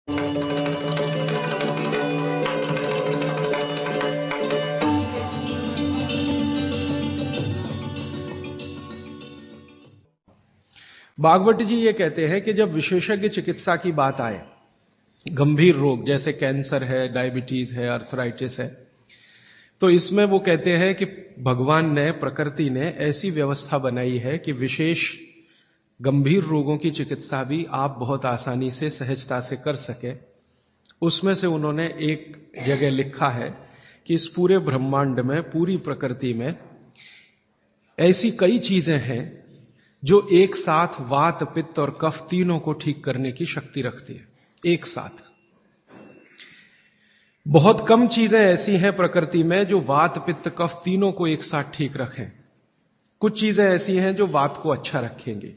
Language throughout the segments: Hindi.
भागवत जी ये कहते हैं कि जब विशेषज्ञ चिकित्सा की बात आए, गंभीर रोग जैसे कैंसर है, डायबिटीज है, अर्थराइटिस है, तो इसमें वो कहते हैं कि भगवान ने, प्रकृति ने ऐसी व्यवस्था बनाई है कि विशेष गंभीर रोगों की चिकित्सा भी आप बहुत आसानी से, सहजता से कर सके। उसमें से उन्होंने एक जगह लिखा है कि इस पूरे ब्रह्मांड में, पूरी प्रकृति में ऐसी कई चीजें हैं जो एक साथ वात, पित्त और कफ तीनों को ठीक करने की शक्ति रखती है। एक साथ बहुत कम चीजें ऐसी हैं प्रकृति में जो वात, पित्त, कफ तीनों को एक साथ ठीक रखें। कुछ चीजें ऐसी हैं जो वात को अच्छा रखेंगी,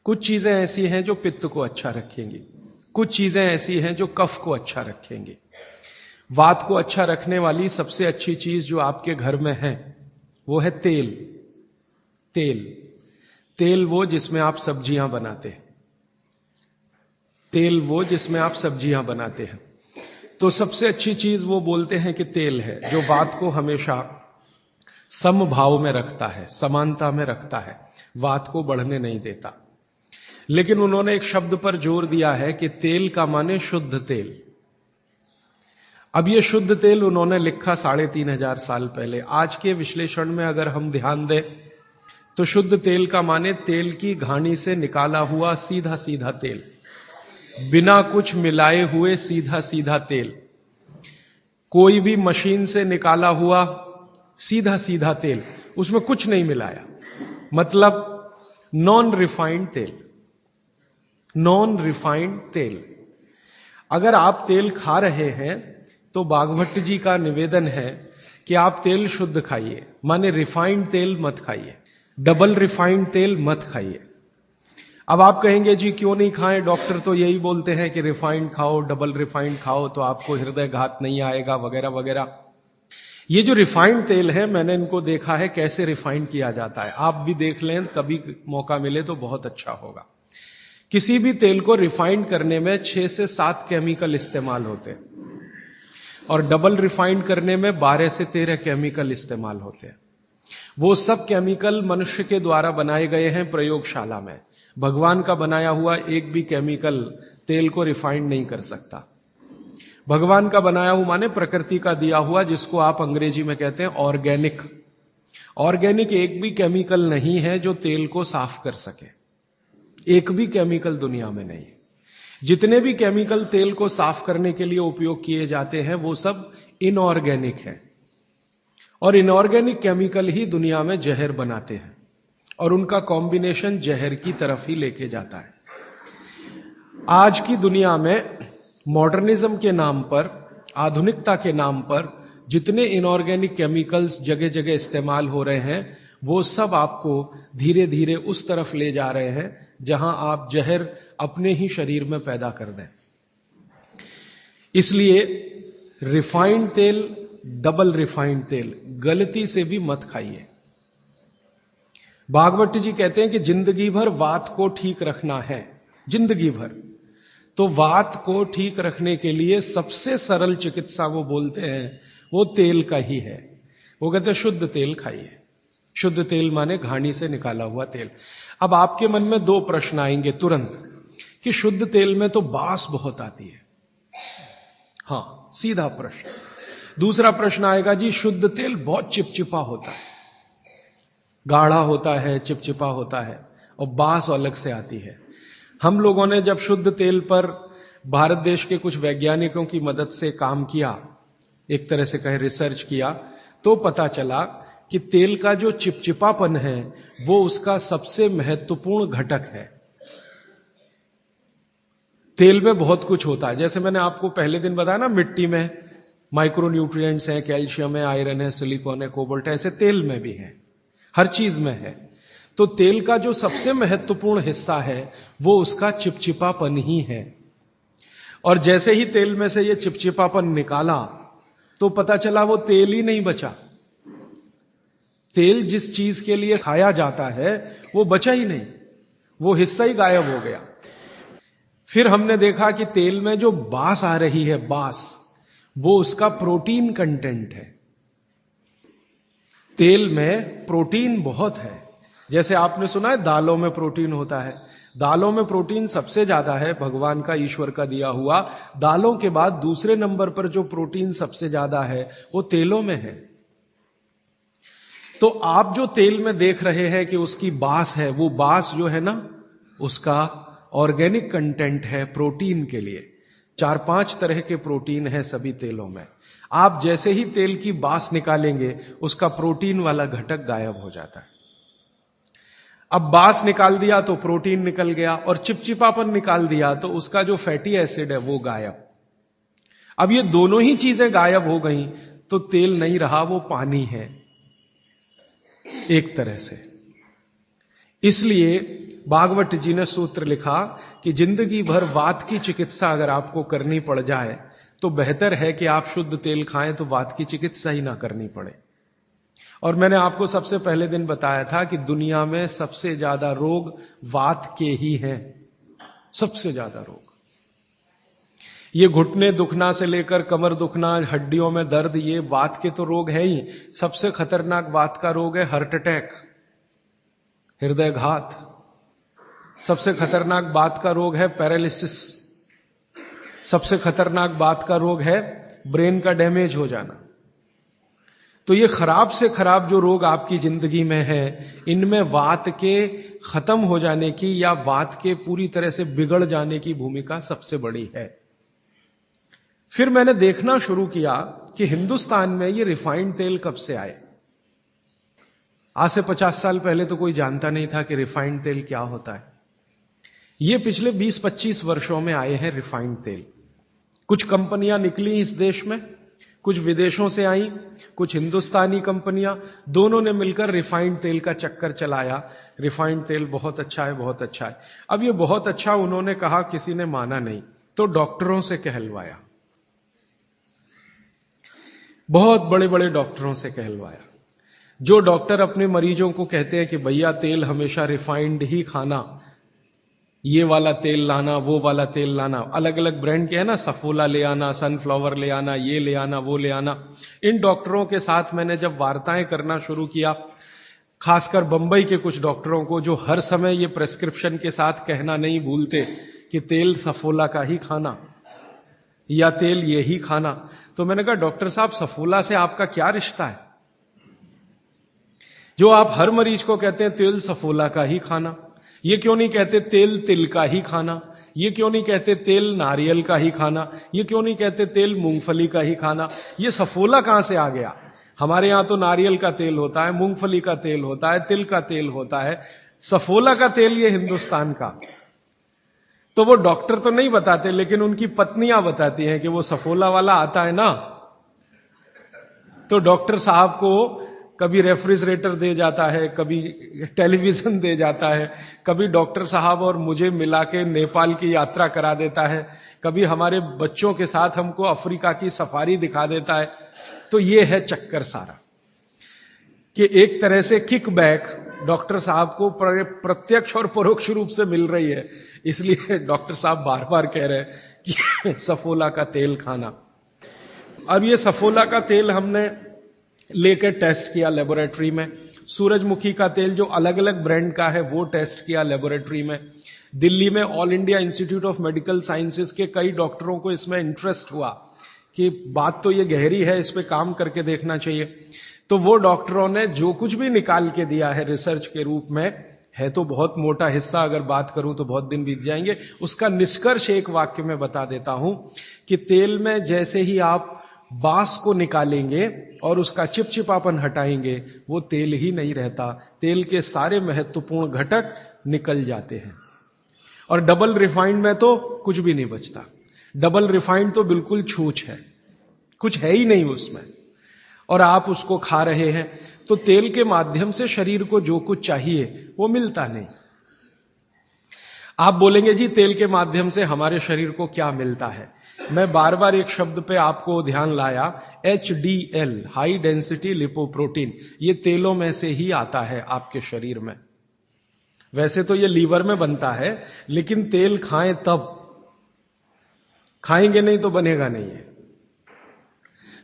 कुछ चीजें ऐसी हैं जो पित्त को अच्छा रखेंगी, कुछ चीजें ऐसी हैं जो कफ को अच्छा रखेंगी। वात को अच्छा रखने वाली सबसे अच्छी चीज जो आपके घर में है वो है तेल। तेल वो जिसमें आप सब्जियां बनाते हैं, तेल वो जिसमें आप सब्जियां बनाते हैं। तो सबसे अच्छी चीज वो बोलते हैं कि तेल है, जो वात को हमेशा समभाव में रखता है, समानता में रखता है, वात को बढ़ने नहीं देता। लेकिन उन्होंने एक शब्द पर जोर दिया है कि तेल का माने शुद्ध तेल। अब ये शुद्ध तेल उन्होंने लिखा 3500 साल पहले। आज के विश्लेषण में अगर हम ध्यान दें तो शुद्ध तेल का माने तेल की घानी से निकाला हुआ सीधा सीधा तेल, बिना कुछ मिलाए हुए सीधा सीधा तेल, कोई भी मशीन से निकाला हुआ सीधा सीधा तेल, उसमें कुछ नहीं मिलाया, मतलब नॉन रिफाइंड तेल। नॉन रिफाइंड तेल। अगर आप तेल खा रहे हैं तो भागवत जी का निवेदन है कि आप तेल शुद्ध खाइए, माने रिफाइंड तेल मत खाइए, डबल रिफाइंड तेल मत खाइए। अब आप कहेंगे जी क्यों नहीं खाएं, डॉक्टर तो यही बोलते हैं कि रिफाइंड खाओ, डबल रिफाइंड खाओ तो आपको हृदय घात नहीं आएगा, वगैरह वगैरह। ये जो रिफाइंड तेल है, मैंने इनको देखा है कैसे रिफाइंड किया जाता है। आप भी देख लें, कभी मौका मिले तो बहुत अच्छा होगा। किसी भी तेल को रिफाइंड करने में 6 से 7 केमिकल इस्तेमाल होते हैं और डबल रिफाइंड करने में 12 से 13 केमिकल इस्तेमाल होते हैं। वो सब केमिकल मनुष्य के द्वारा बनाए गए हैं प्रयोगशाला में। भगवान का बनाया हुआ एक भी केमिकल तेल को रिफाइंड नहीं कर सकता। भगवान का बनाया हुआ माने प्रकृति का दिया हुआ, जिसको आप अंग्रेजी में कहते हैं ऑर्गेनिक। ऑर्गेनिक एक भी केमिकल नहीं है जो तेल को साफ कर सके, एक भी केमिकल दुनिया में नहीं। जितने भी केमिकल तेल को साफ करने के लिए उपयोग किए जाते हैं वो सब इनऑर्गेनिक है, और इनऑर्गेनिक केमिकल ही दुनिया में जहर बनाते हैं और उनका कॉम्बिनेशन जहर की तरफ ही लेके जाता है। आज की दुनिया में मॉडर्निज्म के नाम पर, आधुनिकता के नाम पर जितने इनऑर्गेनिक केमिकल्स जगह जगह इस्तेमाल हो रहे हैं, वो सब आपको धीरे धीरे उस तरफ ले जा रहे हैं जहां आप जहर अपने ही शरीर में पैदा कर दें। इसलिए रिफाइंड तेल, डबल रिफाइंड तेल गलती से भी मत खाइए। भागवत जी कहते हैं कि जिंदगी भर वात को ठीक रखना है, जिंदगी भर। तो वात को ठीक रखने के लिए सबसे सरल चिकित्सा वो बोलते हैं वो तेल का ही है। वो कहते हैं शुद्ध तेल खाइए। शुद्ध तेल माने घानी से निकाला हुआ तेल। अब आपके मन में 2 प्रश्न आएंगे तुरंत कि शुद्ध तेल में तो बास बहुत आती है। हां, सीधा प्रश्न। दूसरा प्रश्न आएगा जी शुद्ध तेल बहुत चिपचिपा होता है, गाढ़ा होता है, चिपचिपा होता है और बास अलग से आती है। हम लोगों ने जब शुद्ध तेल पर भारत देश के कुछ वैज्ञानिकों की मदद से काम किया, एक तरह से कहें रिसर्च किया, तो पता चला कि तेल का जो चिपचिपापन है वो उसका सबसे महत्वपूर्ण घटक है। तेल में बहुत कुछ होता है, जैसे मैंने आपको पहले दिन बताया ना, मिट्टी में माइक्रो न्यूट्रिएंट्स हैं, कैल्शियम है, आयरन है, सिलिकॉन है, कोबाल्ट है, ऐसे तेल में भी है, हर चीज में है। तो तेल का जो सबसे महत्वपूर्ण हिस्सा है वो उसका चिपचिपापन ही है। और जैसे ही तेल में से ये चिपचिपापन निकाला तो पता चला वो तेल ही नहीं बचा। तेल जिस चीज के लिए खाया जाता है वो बचा ही नहीं, वो हिस्सा ही गायब हो गया। फिर हमने देखा कि तेल में जो बास आ रही है, बास, वो उसका प्रोटीन कंटेंट है। तेल में प्रोटीन बहुत है। जैसे आपने सुना है दालों में प्रोटीन होता है, दालों में प्रोटीन सबसे ज्यादा है, भगवान का, ईश्वर का दिया हुआ। दालों के बाद दूसरे नंबर पर जो प्रोटीन सबसे ज्यादा है वो तेलों में है। तो आप जो तेल में देख रहे हैं कि उसकी बास है, वो बास जो है ना, उसका ऑर्गेनिक कंटेंट है प्रोटीन के लिए। 4-5 तरह के प्रोटीन है सभी तेलों में। आप जैसे ही तेल की बास निकालेंगे, उसका प्रोटीन वाला घटक गायब हो जाता है। अब बास निकाल दिया तो प्रोटीन निकल गया, और चिपचिपापन निकाल दिया तो उसका जो फैटी एसिड है वो गायब। अब ये दोनों ही चीजें गायब हो गई तो तेल नहीं रहा, वो पानी है एक तरह से। इसलिए भागवत जी ने सूत्र लिखा कि जिंदगी भर वात की चिकित्सा अगर आपको करनी पड़ जाए तो बेहतर है कि आप शुद्ध तेल खाएं, तो वात की चिकित्सा ही ना करनी पड़े। और मैंने आपको सबसे पहले दिन बताया था कि दुनिया में सबसे ज्यादा रोग वात के ही हैं, सबसे ज्यादा रोग। ये घुटने दुखना से लेकर कमर दुखना, हड्डियों में दर्द, ये वात के तो रोग है ही। सबसे खतरनाक वात का रोग है हार्ट अटैक, हृदयघात। सबसे खतरनाक बात का रोग है पैरालिसिस। सबसे खतरनाक बात का रोग है ब्रेन का डैमेज हो जाना। तो ये खराब से खराब जो रोग आपकी जिंदगी में है, इनमें वात के खत्म हो जाने की या वात के पूरी तरह से बिगड़ जाने की भूमिका सबसे बड़ी है। फिर मैंने देखना शुरू किया कि हिंदुस्तान में ये रिफाइंड तेल कब से आए। आज से 50 साल पहले तो कोई जानता नहीं था कि रिफाइंड तेल क्या होता है। ये पिछले 20-25 वर्षों में आए हैं रिफाइंड तेल। कुछ कंपनियां निकली इस देश में, कुछ विदेशों से आई, कुछ हिंदुस्तानी कंपनियां, दोनों ने मिलकर रिफाइंड तेल का चक्कर चलाया। रिफाइंड तेल बहुत अच्छा है, बहुत अच्छा है। अब ये बहुत अच्छा उन्होंने कहा, किसी ने माना नहीं, तो डॉक्टरों से कहलवाया, बहुत बड़े बड़े डॉक्टरों से कहलवाया। जो डॉक्टर अपने मरीजों को कहते हैं कि भैया तेल हमेशा रिफाइंड ही खाना, ये वाला तेल लाना, वो वाला तेल लाना, अलग अलग ब्रांड के है ना, सफोला ले आना, सनफ्लावर ले आना, ये ले आना, वो ले आना। इन डॉक्टरों के साथ मैंने जब वार्ताएं करना शुरू किया, खासकर बंबई के कुछ डॉक्टरों को जो हर समय ये प्रेस्क्रिप्शन के साथ कहना नहीं भूलते कि तेल सफोला का ही खाना या तेल ये ही खाना, तो मैंने कहा डॉक्टर साहब सफोला से आपका क्या रिश्ता है, जो आप हर मरीज को कहते हैं तेल सफोला का ही खाना? ये क्यों नहीं कहते तेल तिल का ही खाना? ये क्यों नहीं कहते तेल नारियल का ही खाना? ये क्यों नहीं कहते तेल मूंगफली का ही खाना? ये सफोला कहां से आ गया? हमारे यहां तो नारियल का तेल होता है, मूंगफली का तेल होता है, तिल का तेल होता है, सफोला का तेल ये हिंदुस्तान का। तो वो डॉक्टर तो नहीं बताते, लेकिन उनकी पत्नियां बताती हैं कि वो सफोला वाला आता है ना, तो डॉक्टर साहब को कभी रेफ्रिजरेटर दे जाता है, कभी टेलीविजन दे जाता है, कभी डॉक्टर साहब और मुझे मिला के नेपाल की यात्रा करा देता है, कभी हमारे बच्चों के साथ हमको अफ्रीका की सफारी दिखा देता है। तो ये है चक्कर सारा कि एक तरह से किकबैक डॉक्टर साहब को प्रत्यक्ष और परोक्ष रूप से मिल रही है। इसलिए डॉक्टर साहब बार बार कह रहे हैं कि सफोला का तेल खाना। अब ये सफोला का तेल हमने लेकर टेस्ट किया लेबोरेटरी में। सूरजमुखी का तेल जो अलग अलग ब्रांड का है वो टेस्ट किया लेबोरेटरी में। दिल्ली में all India institute of medical sciences के कई डॉक्टरों को इसमें इंटरेस्ट हुआ कि बात तो ये गहरी है, इस पे काम करके देखना चाहिए। तो वो डॉक्टरों ने जो कुछ भी निकाल के दिया है रिसर्च के रूप में, है तो बहुत मोटा हिस्सा, अगर बात करूं तो बहुत दिन बीत जाएंगे, उसका निष्कर्ष एक वाक्य में बता देता हूं कि तेल में जैसे ही आप बास को निकालेंगे और उसका चिपचिपापन हटाएंगे, वो तेल ही नहीं रहता, तेल के सारे महत्वपूर्ण घटक निकल जाते हैं। और डबल रिफाइंड में तो कुछ भी नहीं बचता। डबल रिफाइंड तो बिल्कुल छूछ है, कुछ है ही नहीं उसमें, और आप उसको खा रहे हैं। तो तेल के माध्यम से शरीर को जो कुछ चाहिए वो मिलता नहीं। आप बोलेंगे जी तेल के माध्यम से हमारे शरीर को क्या मिलता है? मैं बार बार एक शब्द पे आपको ध्यान लाया, HDL, हाई डेंसिटी लिपोप्रोटीन। ये तेलों में से ही आता है आपके शरीर में। वैसे तो ये लीवर में बनता है, लेकिन तेल खाएं तब खाएंगे नहीं तो बनेगा नहीं है।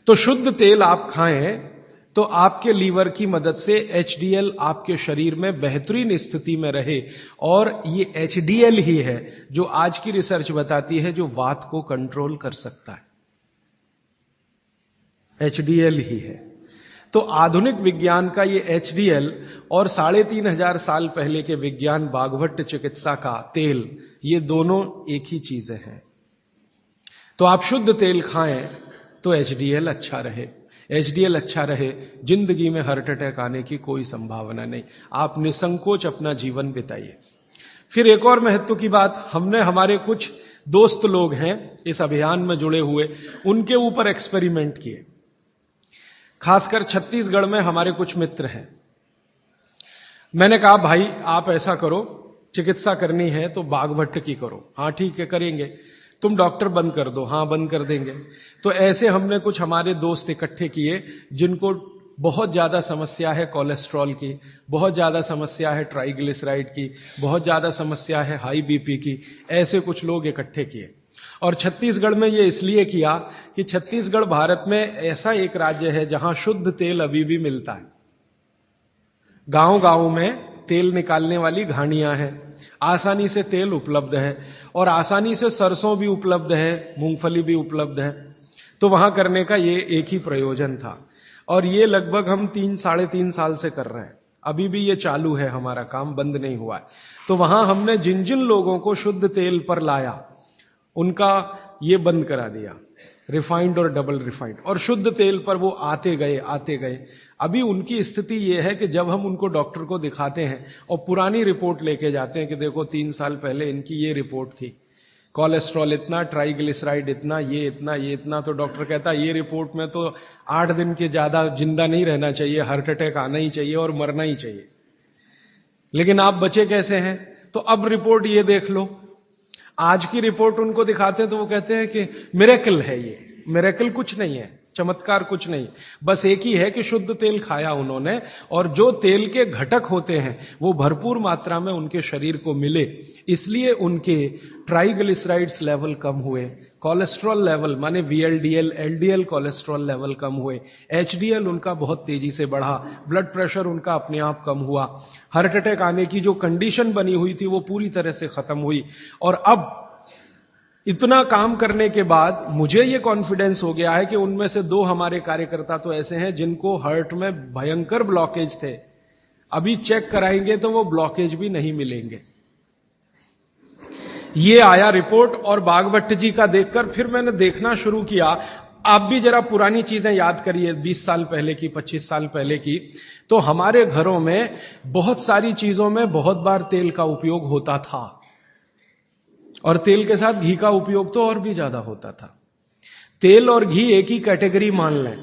तो शुद्ध तेल आप खाएं तो आपके लीवर की मदद से HDL आपके शरीर में बेहतरीन स्थिति में रहे, और ये HDL ही है जो आज की रिसर्च बताती है जो वात को कंट्रोल कर सकता है। HDL ही है। तो आधुनिक विज्ञान का ये HDL और 3500 साल पहले के विज्ञान बागभट्ट चिकित्सा का तेल, ये दोनों एक ही चीजें हैं। तो आप शुद्ध तेल खाएं तो HDL अच्छा रहे। HDL अच्छा रहे, जिंदगी में हार्ट अटैक आने की कोई संभावना नहीं। आप निसंकोच अपना जीवन बिताइए। फिर एक और महत्व की बात, हमने हमारे कुछ दोस्त लोग हैं इस अभियान में जुड़े हुए, उनके ऊपर एक्सपेरिमेंट किए। खासकर छत्तीसगढ़ में हमारे कुछ मित्र हैं। मैंने कहा भाई आप ऐसा करो, चिकित्सा करनी है तो बागभट्ट की करो। हाँ ठीक है करेंगे। तुम डॉक्टर बंद कर दो। हाँ बंद कर देंगे। तो ऐसे हमने कुछ हमारे दोस्त इकट्ठे किए जिनको बहुत ज्यादा समस्या है कोलेस्ट्रॉल की, बहुत ज्यादा समस्या है ट्राइग्लिसराइड की, बहुत ज्यादा समस्या है हाई बीपी की। ऐसे कुछ लोग इकट्ठे किए और छत्तीसगढ़ में ये इसलिए किया कि छत्तीसगढ़ भारत में ऐसा एक राज्य है जहां शुद्ध तेल अभी भी मिलता है। गांव गांव में तेल निकालने वाली घानियां हैं, आसानी से तेल उपलब्ध है और आसानी से सरसों भी उपलब्ध है, मूंगफली भी उपलब्ध है। तो वहां करने का ये एक ही प्रयोजन था और ये लगभग हम 3-3.5 साल से कर रहे हैं। अभी भी ये चालू है, हमारा काम बंद नहीं हुआ है। तो वहां हमने जिन जिन लोगों को शुद्ध तेल पर लाया उनका ये बंद करा दिया, रिफाइंड और डबल रिफाइंड, और शुद्ध तेल पर वो आते गए। अभी उनकी स्थिति ये है कि जब हम उनको डॉक्टर को दिखाते हैं और पुरानी रिपोर्ट लेके जाते हैं कि देखो 3 साल पहले इनकी ये रिपोर्ट थी, कोलेस्ट्रॉल इतना, ट्राइग्लिसराइड इतना, ये इतना, तो डॉक्टर कहता है ये रिपोर्ट में तो 8 दिन के ज्यादा जिंदा नहीं रहना चाहिए, हार्ट अटैक आना ही चाहिए और मरना ही चाहिए, लेकिन आप बचे कैसे हैं? तो अब रिपोर्ट ये देख लो। आज की रिपोर्ट उनको दिखाते हैं तो वो कहते हैं कि मिरेकल है, ये मिरेकल कुछ नहीं है, चमत्कार कुछ नहीं, बस एक ही है कि शुद्ध तेल खाया उन्होंने और जो तेल के घटक होते हैं वो भरपूर मात्रा में उनके शरीर को मिले, इसलिए उनके ट्राइग्लिसराइड्स लेवल कम हुए, कोलेस्ट्रॉल लेवल माने VLDL LDL कोलेस्ट्रॉल लेवल कम हुए, HDL उनका बहुत तेजी से बढ़ा, ब्लड प्रेशर उनका अपने आप कम हुआ, हार्ट अटैक आने की जो कंडीशन बनी हुई थी वो पूरी तरह से खत्म हुई। और अब इतना काम करने के बाद मुझे ये कॉन्फिडेंस हो गया है कि उनमें से 2 हमारे कार्यकर्ता तो ऐसे हैं जिनको हार्ट में भयंकर ब्लॉकेज थे, अभी चेक कराएंगे तो वो ब्लॉकेज भी नहीं मिलेंगे। ये आया रिपोर्ट और बागभट्ट जी का देखकर फिर मैंने देखना शुरू किया। आप भी जरा पुरानी चीजें याद करिए, 20 साल पहले की, 25 साल पहले की, तो हमारे घरों में बहुत सारी चीजों में बहुत बार तेल का उपयोग होता था और तेल के साथ घी का उपयोग तो और भी ज्यादा होता था। तेल और घी एक ही कैटेगरी मान लें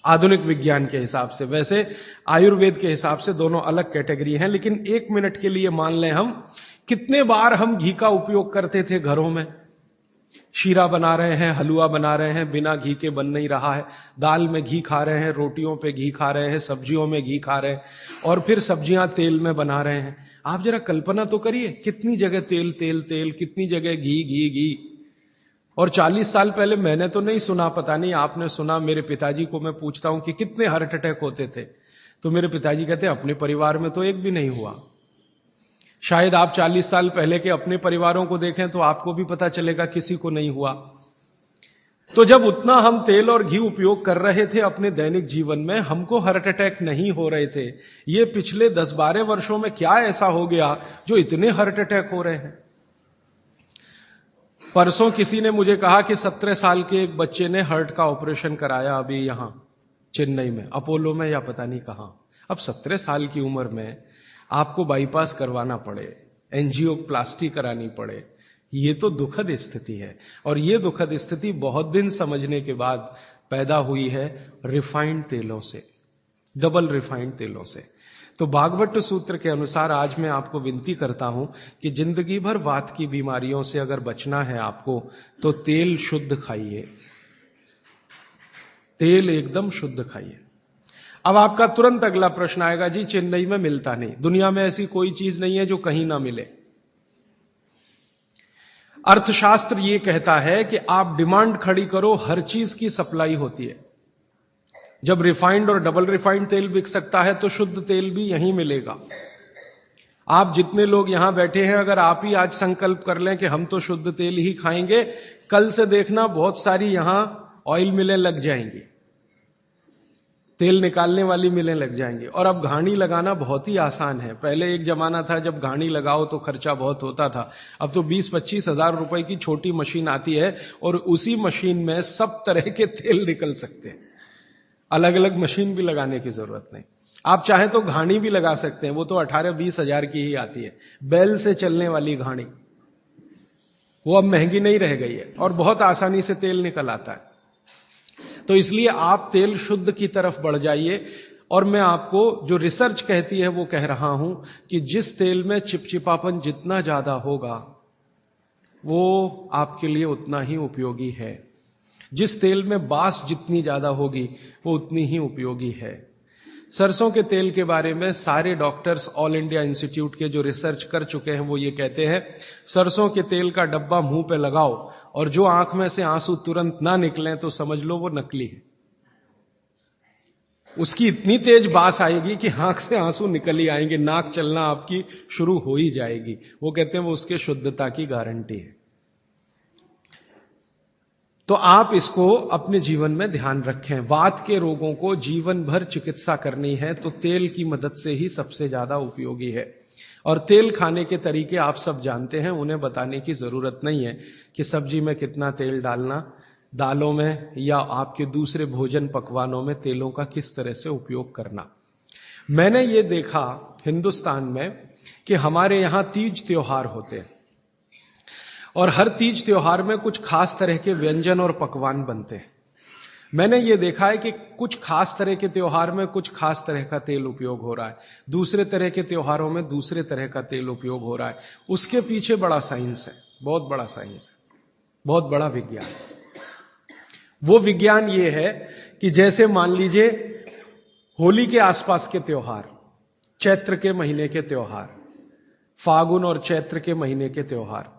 आधुनिक विज्ञान के हिसाब से, वैसे आयुर्वेद के हिसाब से दोनों अलग कैटेगरी हैं, लेकिन 1 मिनट के लिए मान लें हम, कितने बार हम घी का उपयोग करते थे घरों में। शीरा बना रहे हैं, हलवा बना रहे हैं, बिना घी के बन नहीं रहा है, दाल में घी खा रहे हैं, रोटियों पे घी खा रहे हैं, सब्जियों में घी खा रहे हैं और फिर सब्जियां तेल में बना रहे हैं। आप जरा कल्पना तो करिए, कितनी जगह तेल तेल तेल, कितनी जगह घी घी घी। और 40 साल पहले मैंने तो नहीं सुना, पता नहीं आपने सुना, मेरे पिताजी को मैं पूछता हूं कि कितने हार्ट अटैक होते थे, तो मेरे पिताजी कहते हैं अपने परिवार में तो एक भी नहीं हुआ। शायद आप 40 साल पहले के अपने परिवारों को देखें तो आपको भी पता चलेगा किसी को नहीं हुआ। तो जब उतना हम तेल और घी उपयोग कर रहे थे अपने दैनिक जीवन में, हमको हार्ट अटैक नहीं हो रहे थे। ये पिछले 10-12 वर्षों में क्या ऐसा हो गया जो इतने हार्ट अटैक हो रहे हैं? परसों किसी ने मुझे कहा कि 17 साल के एक बच्चे ने हार्ट का ऑपरेशन कराया अभी यहां चेन्नई में, अपोलो में या पता नहीं कहां। अब 17 साल की उम्र में आपको बाईपास करवाना पड़े, एंजियोप्लास्टी करानी पड़े, ये तो दुखद स्थिति है। और ये दुखद स्थिति बहुत दिन समझने के बाद पैदा हुई है रिफाइंड तेलों से, डबल रिफाइंड तेलों से। तो बागभट्ट सूत्र के अनुसार आज मैं आपको विनती करता हूं कि जिंदगी भर वात की बीमारियों से अगर बचना है आपको तो तेल शुद्ध खाइए, तेल एकदम शुद्ध खाइए। अब आपका तुरंत अगला प्रश्न आएगा, जी चेन्नई में मिलता नहीं, दुनिया में ऐसी कोई चीज नहीं है जो कहीं ना मिले। अर्थशास्त्र ये कहता है कि आप डिमांड खड़ी करो, हर चीज की सप्लाई होती है। जब रिफाइंड और डबल रिफाइंड तेल बिक सकता है तो शुद्ध तेल भी यहीं मिलेगा। आप जितने लोग यहां बैठे हैं, अगर आप ही आज संकल्प कर लें कि हम तो शुद्ध तेल ही खाएंगे, कल से देखना बहुत सारी यहां ऑयल मिलें लग जाएंगी, तेल निकालने वाली मिलें लग जाएंगी। और अब घानी लगाना बहुत ही आसान है। पहले एक जमाना था जब घानी लगाओ तो खर्चा बहुत होता था। अब तो 20-25 हजार रुपए की छोटी मशीन आती है और उसी मशीन में सब तरह के तेल निकल सकते हैं। अलग अलग मशीन भी लगाने की जरूरत नहीं। आप चाहें तो घानी भी लगा सकते हैं, वो तो 18-20 हजार की ही आती है, बैल से चलने वाली घानी। वो अब महंगी नहीं रह गई है और बहुत आसानी से तेल निकल आता है। तो इसलिए आप तेल शुद्ध की तरफ बढ़ जाइए। और मैं आपको जो रिसर्च कहती है वो कह रहा हूं कि जिस तेल में चिपचिपापन जितना ज्यादा होगा वो आपके लिए उतना ही उपयोगी है। जिस तेल में बास जितनी ज्यादा होगी वो उतनी ही उपयोगी है। सरसों के तेल के बारे में सारे डॉक्टर्स ऑल इंडिया इंस्टीट्यूट के जो रिसर्च कर चुके हैं वो ये कहते हैं, सरसों के तेल का डब्बा मुंह पे लगाओ और जो आंख में से आंसू तुरंत ना निकलें तो समझ लो वो नकली है। उसकी इतनी तेज बास आएगी कि आंख से आंसू निकल ही आएंगे, नाक चलना आपकी शुरू हो ही जाएगी। वो कहते हैं वो उसके शुद्धता की गारंटी है। तो आप इसको अपने जीवन में ध्यान रखें। वात के रोगों को जीवन भर चिकित्सा करनी है तो तेल की मदद से ही सबसे ज्यादा उपयोगी है। और तेल खाने के तरीके आप सब जानते हैं, उन्हें बताने की जरूरत नहीं है कि सब्जी में कितना तेल डालना, दालों में या आपके दूसरे भोजन पकवानों में तेलों का किस तरह से उपयोग करना। मैंने ये देखा हिंदुस्तान में कि हमारे यहां तीज त्योहार होते हैं और हर तीज त्योहार में कुछ खास तरह के व्यंजन और पकवान बनते हैं। मैंने ये देखा है कि कुछ खास तरह के त्योहार में कुछ खास तरह का तेल उपयोग हो रहा है, दूसरे तरह के त्योहारों में दूसरे तरह का तेल उपयोग हो रहा है। उसके पीछे बड़ा साइंस है, बहुत बड़ा साइंस है, बहुत बड़ा विज्ञान है। वो विज्ञान ये है कि जैसे मान लीजिए होली के आसपास के त्योहार, चैत्र के महीने के त्योहार, फागुन और चैत्र के महीने के त्योहार।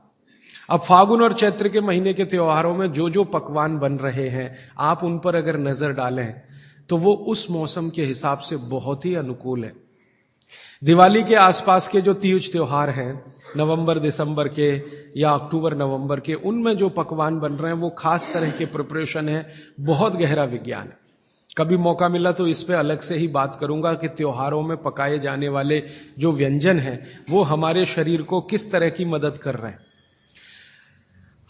अब फागुन और चैत्र के महीने के त्योहारों में जो जो पकवान बन रहे हैं, आप उन पर अगर नजर डालें तो वो उस मौसम के हिसाब से बहुत ही अनुकूल है। दिवाली के आसपास के जो तीज त्योहार हैं, नवंबर दिसंबर के या अक्टूबर नवंबर के, उनमें जो पकवान बन रहे हैं वो खास तरह के प्रिपरेशन है, बहुत गहरा विज्ञान है। कभी मौका मिला तो इस पे अलग से ही बात करूंगा कि त्योहारों में पकाए जाने वाले जो व्यंजन हैं वो हमारे शरीर को किस तरह की मदद कर रहे हैं।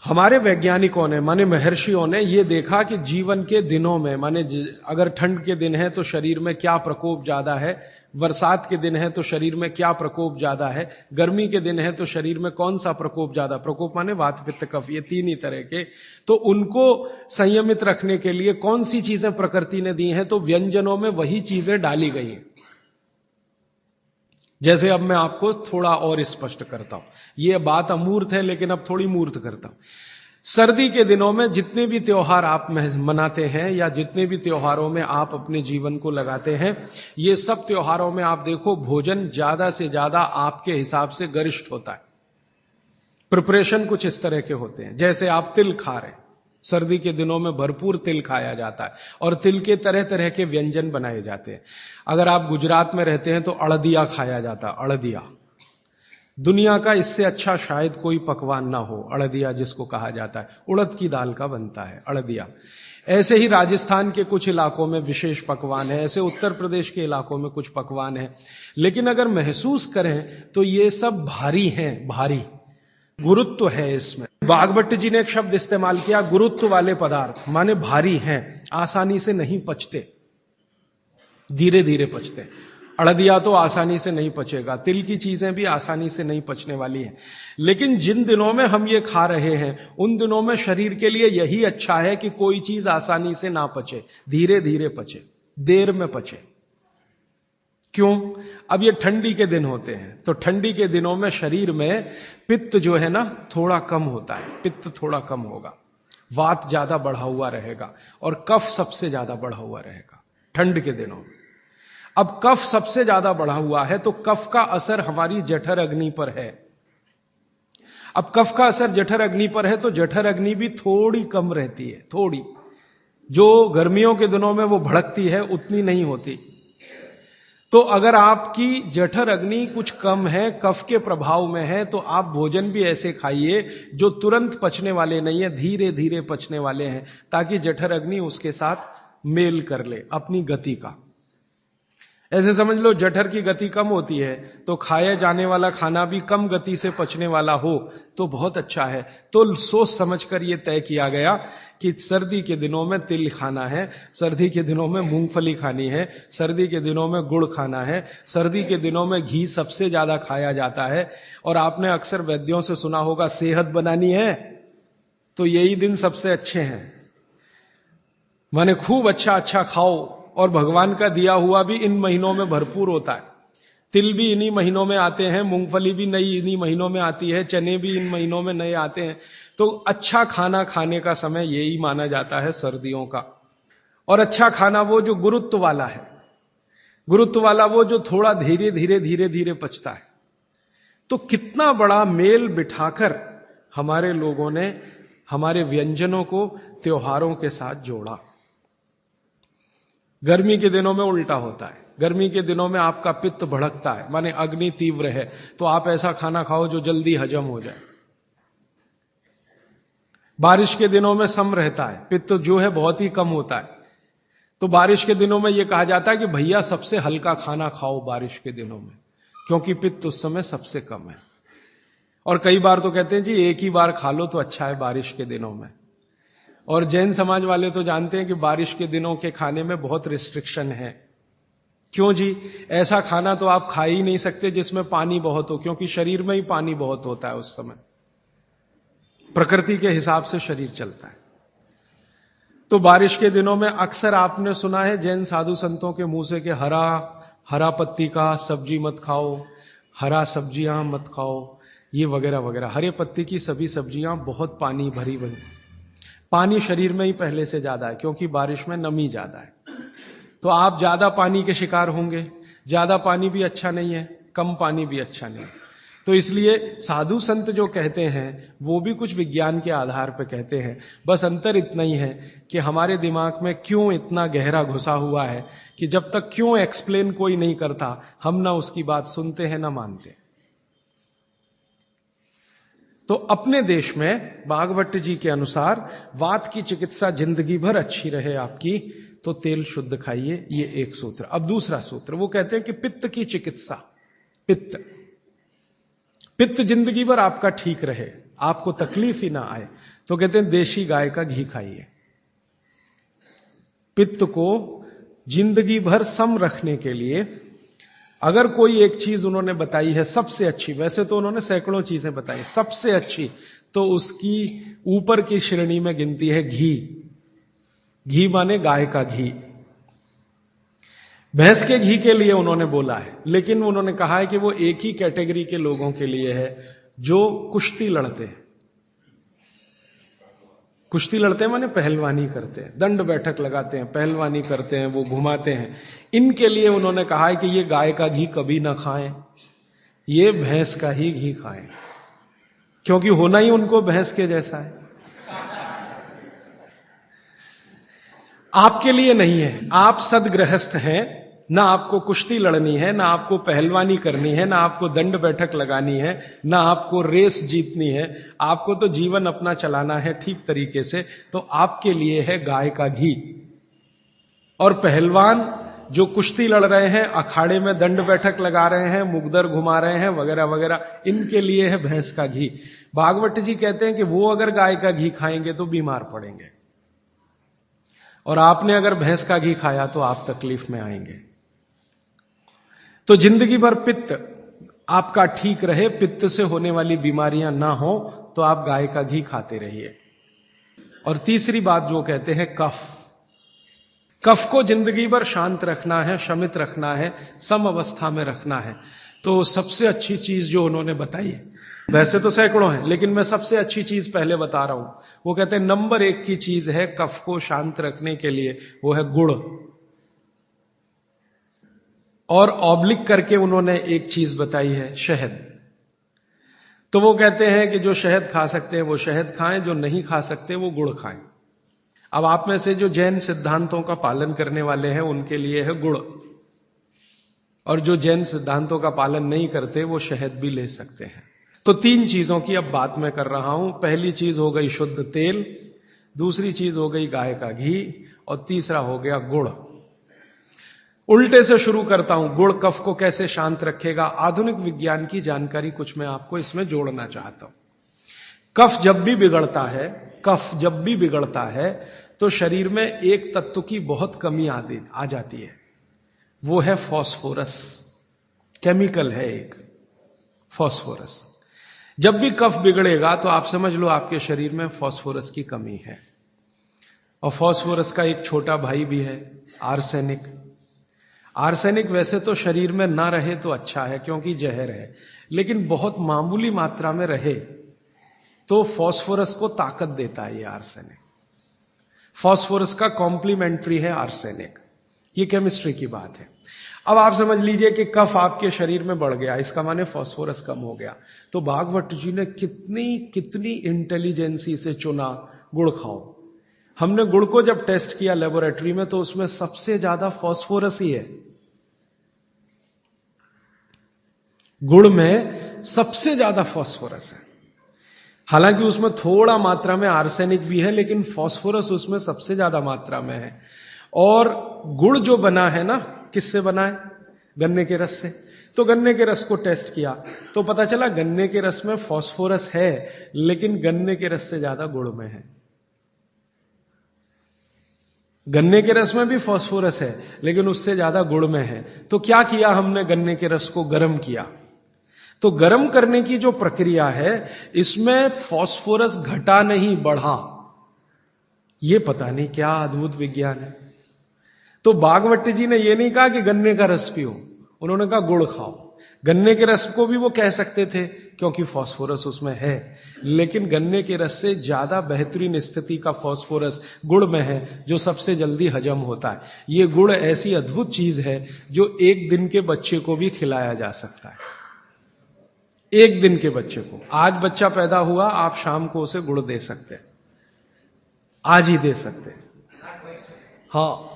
हमारे वैज्ञानिकों ने, माने महर्षियों ने, यह देखा कि जीवन के दिनों में, माने अगर ठंड के दिन है तो शरीर में क्या प्रकोप ज्यादा है, बरसात के दिन है तो शरीर में क्या प्रकोप ज्यादा है, गर्मी के दिन है तो शरीर में कौन सा प्रकोप ज्यादा, प्रकोप माने वात पित्त कफ, ये तीन ही तरह के, तो उनको संयमित रखने के लिए कौन सी चीजें प्रकृति ने दी हैं, तो व्यंजनों में वही चीजें डाली गई हैं। जैसे अब मैं आपको थोड़ा और स्पष्ट करता हूं, यह बात अमूर्त है लेकिन अब थोड़ी मूर्त करता हूं। सर्दी के दिनों में जितने भी त्योहार आप मनाते हैं या जितने भी त्योहारों में आप अपने जीवन को लगाते हैं, ये सब त्योहारों में आप देखो भोजन ज्यादा से ज्यादा आपके हिसाब से गरिष्ठ होता है। प्रिपरेशन कुछ इस तरह के होते हैं, जैसे आप तिल खा रहे हैं, सर्दी के दिनों में भरपूर तिल खाया जाता है और तिल के तरह तरह के व्यंजन बनाए जाते हैं। अगर आप गुजरात में रहते हैं तो अड़दिया खाया जाता है, अड़दिया। दुनिया का इससे अच्छा शायद कोई पकवान ना हो, अड़दिया जिसको कहा जाता है, उड़द की दाल का बनता है अड़दिया। ऐसे ही राजस्थान के कुछ इलाकों में विशेष पकवान है, ऐसे उत्तर प्रदेश के इलाकों में कुछ पकवान है। लेकिन अगर महसूस करें तो ये सब भारी हैं, भारी गुरुत्व है इसमें। बागभट्ट जी ने एक शब्द इस्तेमाल किया, गुरुत्व वाले पदार्थ, माने भारी हैं, आसानी से नहीं पचते, धीरे धीरे पचते। अड़दिया तो आसानी से नहीं पचेगा, तिल की चीजें भी आसानी से नहीं पचने वाली हैं। लेकिन जिन दिनों में हम ये खा रहे हैं उन दिनों में शरीर के लिए यही अच्छा है कि कोई चीज आसानी से ना पचे, धीरे धीरे पचे, देर में पचे। क्यों? अब ये ठंडी के दिन होते हैं तो ठंडी के दिनों में शरीर में पित्त जो है ना थोड़ा कम होता है, पित्त थोड़ा कम होगा, वात ज्यादा बढ़ा हुआ रहेगा और कफ सबसे ज्यादा बढ़ा हुआ रहेगा ठंड के दिनों में। अब कफ सबसे ज्यादा बढ़ा हुआ है तो कफ का असर हमारी जठर अग्नि पर है। अब कफ का असर जठर अग्नि पर है तो जठर अग्नि भी थोड़ी कम रहती है, थोड़ी, जो गर्मियों के दिनों में वो भड़कती है उतनी नहीं होती। तो अगर आपकी जठर अग्नि कुछ कम है, कफ के प्रभाव में है, तो आप भोजन भी ऐसे खाइए जो तुरंत पचने वाले नहीं है, धीरे धीरे पचने वाले हैं, ताकि जठर अग्नि उसके साथ मेल कर ले अपनी गति का। ऐसे समझ लो जठर की गति कम होती है तो खाया जाने वाला खाना भी कम गति से पचने वाला हो तो बहुत अच्छा है। तो सोच समझकर यह तय किया गया कि सर्दी के दिनों में तिल खाना है, सर्दी के दिनों में मूंगफली खानी है, सर्दी के दिनों में गुड़ खाना है, सर्दी के दिनों में घी सबसे ज्यादा खाया जाता है। और आपने अक्सर वैद्यों से सुना होगा सेहत बनानी है तो यही दिन सबसे अच्छे हैं, माने खूब अच्छा अच्छा खाओ। और भगवान का दिया हुआ भी इन महीनों में भरपूर होता है। तिल भी इन्हीं महीनों में आते हैं, मूंगफली भी नई इन्हीं महीनों में आती है, चने भी इन महीनों में नए आते हैं। तो अच्छा खाना खाने का समय यही माना जाता है सर्दियों का। और अच्छा खाना वो जो गुरुत्व वाला है, गुरुत्व वाला वो जो थोड़ा धीरे धीरे धीरे धीरे पचता है। तो कितना बड़ा मेल बिठाकर हमारे लोगों ने हमारे व्यंजनों को त्योहारों के साथ जोड़ा। गर्मी के दिनों में उल्टा होता है, गर्मी के दिनों में आपका पित्त भड़कता है, माने अग्नि तीव्र है, तो आप ऐसा खाना खाओ जो जल्दी हजम हो जाए। बारिश के दिनों में सम रहता है, पित्त जो है बहुत ही कम होता है। तो बारिश के दिनों में यह कहा जाता है कि भैया सबसे हल्का खाना खाओ बारिश के दिनों में, क्योंकि पित्त उस समय सबसे कम है। और कई बार तो कहते हैं जी एक ही बार खा लो तो अच्छा है बारिश के दिनों में। और जैन समाज वाले तो जानते हैं कि बारिश के दिनों के खाने में बहुत रिस्ट्रिक्शन है। क्यों जी? ऐसा खाना तो आप खा ही नहीं सकते जिसमें पानी बहुत हो, क्योंकि शरीर में ही पानी बहुत होता है उस समय, प्रकृति के हिसाब से शरीर चलता है। तो बारिश के दिनों में अक्सर आपने सुना है जैन साधु संतों के मुंह से कि हरा पत्ती का सब्जी मत खाओ, हरा सब्जियां मत खाओ, ये वगैरह वगैरह। हरे पत्ती की सभी सब्जियां बहुत पानी भरी भरी, पानी शरीर में ही पहले से ज्यादा है क्योंकि बारिश में नमी ज्यादा है। तो आप ज्यादा पानी के शिकार होंगे। ज्यादा पानी भी अच्छा नहीं है, कम पानी भी अच्छा नहीं। तो इसलिए साधु संत जो कहते हैं वो भी कुछ विज्ञान के आधार पर कहते हैं। बस अंतर इतना ही है कि हमारे दिमाग में क्यों इतना गहरा घुसा हुआ है कि जब तक क्यों एक्सप्लेन कोई नहीं करता हम ना उसकी बात सुनते हैं ना मानते। तो अपने देश में भागवत जी के अनुसार वात की चिकित्सा जिंदगी भर अच्छी रहे आपकी, तो तेल शुद्ध खाइए, ये एक सूत्र। अब दूसरा सूत्र वो कहते हैं कि पित्त की चिकित्सा, पित्त जिंदगी भर आपका ठीक रहे, आपको तकलीफ ही ना आए, तो कहते हैं देशी गाय का घी खाइए। पित्त को जिंदगी भर सम रखने के लिए अगर कोई एक चीज उन्होंने बताई है सबसे अच्छी, वैसे तो उन्होंने सैकड़ों चीजें बताई, सबसे अच्छी तो उसकी ऊपर की श्रेणी में गिनती है घी। घी माने गाय का घी। भैंस के घी के लिए उन्होंने बोला है, लेकिन उन्होंने कहा है कि वो एक ही कैटेगरी के लोगों के लिए है जो कुश्ती लड़ते हैं। कुश्ती लड़ते हैं माने पहलवानी करते हैं, दंड बैठक लगाते हैं, पहलवानी करते हैं, वो घुमाते हैं। इनके लिए उन्होंने कहा है कि ये गाय का घी कभी ना खाएं, ये भैंस का ही घी खाएं, क्योंकि होना ही उनको भैंस के जैसा है। आपके लिए नहीं है, आप सदगृहस्थ हैं, ना आपको कुश्ती लड़नी है, ना आपको पहलवानी करनी है, ना आपको दंड बैठक लगानी है, ना आपको रेस जीतनी है, आपको तो जीवन अपना चलाना है ठीक तरीके से। तो आपके लिए है गाय का घी। और पहलवान जो कुश्ती लड़ रहे हैं, अखाड़े में दंड बैठक लगा रहे हैं, मुगदर घुमा रहे हैं वगैरह वगैरह, इनके लिए है भैंस का घी। भागवत जी कहते हैं कि वो अगर गाय का घी खाएंगे तो बीमार पड़ेंगे, और आपने अगर भैंस का घी खाया तो आप तकलीफ में आएंगे। तो जिंदगी भर पित्त आपका ठीक रहे, पित्त से होने वाली बीमारियां ना हो, तो आप गाय का घी खाते रहिए। और तीसरी बात जो कहते हैं कफ को जिंदगी भर शांत रखना है, शमित रखना है, सम अवस्था में रखना है। तो सबसे अच्छी चीज जो उन्होंने बताई है, वैसे तो सैकड़ों हैं लेकिन मैं सबसे अच्छी चीज पहले बता रहा हूं, वो कहते हैं नंबर 1 की चीज है कफ को शांत रखने के लिए, वो है गुड़। और ऑब्लिक करके उन्होंने एक चीज बताई है, शहद। तो वो कहते हैं कि जो शहद खा सकते हैं वो शहद खाएं, जो नहीं खा सकते वो गुड़ खाएं। अब आप में से जो जैन सिद्धांतों का पालन करने वाले हैं उनके लिए है गुड़, और जो जैन सिद्धांतों का पालन नहीं करते वो शहद भी ले सकते हैं। तो 3 चीजों की अब बात मैं कर रहा हूं। पहली चीज हो गई शुद्ध तेल, दूसरी चीज हो गई गाय का घी, और तीसरा हो गया गुड़। उल्टे से शुरू करता हूं, गुड़ कफ को कैसे शांत रखेगा। आधुनिक विज्ञान की जानकारी कुछ मैं आपको इसमें जोड़ना चाहता हूं। कफ जब भी बिगड़ता है तो शरीर में एक तत्व की बहुत कमी आ जाती है, वो है फास्फोरस। केमिकल है एक फास्फोरस। जब भी कफ बिगड़ेगा तो आप समझ लो आपके शरीर में फास्फोरस की कमी है। और फास्फोरस का एक छोटा भाई भी है, आर्सेनिक। आर्सेनिक वैसे तो शरीर में ना रहे तो अच्छा है क्योंकि जहर है, लेकिन बहुत मामूली मात्रा में रहे तो फास्फोरस को ताकत देता है ये आर्सेनिक। फास्फोरस का कॉम्प्लीमेंट्री है आर्सेनिक। ये केमिस्ट्री की बात है। अब आप समझ लीजिए कि कफ आपके शरीर में बढ़ गया, इसका माने फास्फोरस कम हो गया। तो भागवत जी ने कितनी इंटेलिजेंसी से चुना गुड़ खाओ। हमने गुड़ को जब टेस्ट किया लेबोरेटरी में तो उसमें सबसे ज्यादा फास्फोरस ही है। गुड़ में सबसे ज्यादा फास्फोरस है। हालांकि उसमें थोड़ा मात्रा में आर्सेनिक भी है, लेकिन फास्फोरस उसमें सबसे ज्यादा मात्रा में है। और गुड़ जो बना है ना, किससे बना है? गन्ने के रस से। तो गन्ने के रस को टेस्ट किया तो पता चला गन्ने के रस में फास्फोरस है, लेकिन गन्ने के रस से ज्यादा गुड़ में है। गन्ने के रस में भी फास्फोरस है, लेकिन उससे ज्यादा गुड़ में है। तो क्या किया हमने? गन्ने के रस को गर्म किया। तो गर्म करने की जो प्रक्रिया है, इसमें फास्फोरस घटा नहीं, बढ़ा। यह पता नहीं क्या अद्भुत विज्ञान है। तो भागवत जी ने यह नहीं कहा कि गन्ने का रस पियो, उन्होंने कहा गुड़ खाओ। गन्ने के रस को भी वो कह सकते थे क्योंकि फास्फोरस उसमें है, लेकिन गन्ने के रस से ज्यादा बेहतरीन स्थिति का फास्फोरस गुड़ में है, जो सबसे जल्दी हजम होता है। ये गुड़ ऐसी अद्भुत चीज है जो 1 दिन के बच्चे को भी खिलाया जा सकता है। 1 दिन के बच्चे को, आज बच्चा पैदा हुआ, आप शाम को उसे गुड़ दे सकते हैं, आज ही दे सकते हैं। हाँ,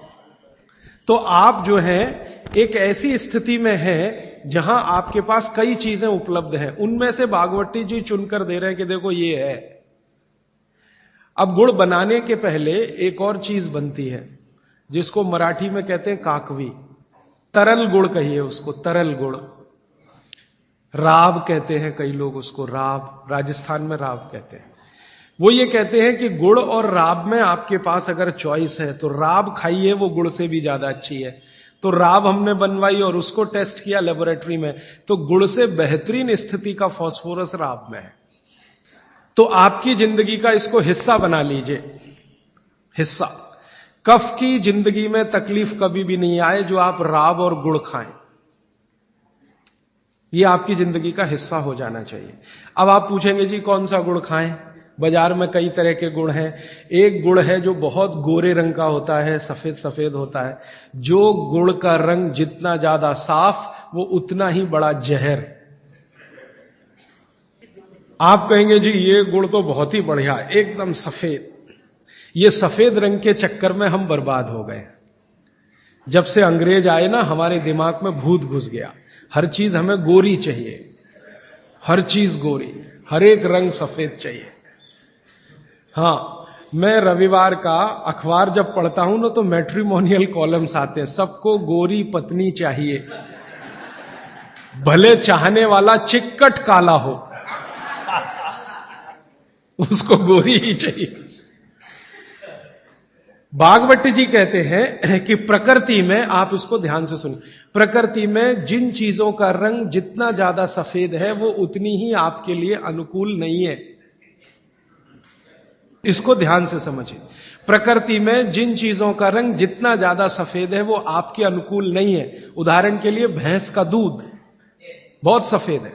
तो आप जो है एक ऐसी स्थिति में है जहां आपके पास कई चीजें उपलब्ध हैं, उनमें से भागवती जी चुनकर दे रहे हैं कि देखो ये है। अब गुड़ बनाने के पहले एक और चीज बनती है जिसको मराठी में कहते हैं काकवी। तरल गुड़ कहिए उसको, तरल गुड़। राब कहते हैं कई लोग उसको, राब, राजस्थान में राब कहते हैं। वो ये कहते हैं कि गुड़ और राब में आपके पास अगर चॉइस है तो राब खाइए, वो गुड़ से भी ज्यादा अच्छी है। तो राब हमने बनवाई और उसको टेस्ट किया लेबोरेटरी में, तो गुड़ से बेहतरीन स्थिति का फास्फोरस राब में है। तो आपकी जिंदगी का इसको हिस्सा बना लीजिए, हिस्सा। कफ की जिंदगी में तकलीफ कभी भी नहीं आए जो आप राब और गुड़ खाएं। यह आपकी जिंदगी का हिस्सा हो जाना चाहिए। अब आप पूछेंगे जी कौन सा गुड़ खाएं? बाजार में कई तरह के गुड़ हैं। एक गुड़ है जो बहुत गोरे रंग का होता है, सफेद सफेद होता है। जो गुड़ का रंग जितना ज्यादा साफ वो उतना ही बड़ा जहर। आप कहेंगे जी ये गुड़ तो बहुत ही बढ़िया, एकदम सफेद। ये सफेद रंग के चक्कर में हम बर्बाद हो गए। जब से अंग्रेज आए ना, हमारे दिमाग में भूत घुस गया। हर चीज हमें गोरी चाहिए, हर चीज गोरी, हर एक रंग सफेद चाहिए। हाँ, मैं रविवार का अखबार जब पढ़ता हूं ना तो मैट्रिमोनियल कॉलम्स आते हैं, सबको गोरी पत्नी चाहिए, भले चाहने वाला चिक्कट काला हो, उसको गोरी ही चाहिए। भागवत जी कहते हैं कि प्रकृति में, आप इसको ध्यान से सुनिए, प्रकृति में जिन चीजों का रंग जितना ज्यादा सफेद है वो उतनी ही आपके लिए अनुकूल नहीं है। इसको ध्यान से समझिए। प्रकृति में जिन चीजों का रंग जितना ज्यादा सफेद है वो आपके अनुकूल नहीं है। उदाहरण के लिए भैंस का दूध बहुत सफेद है,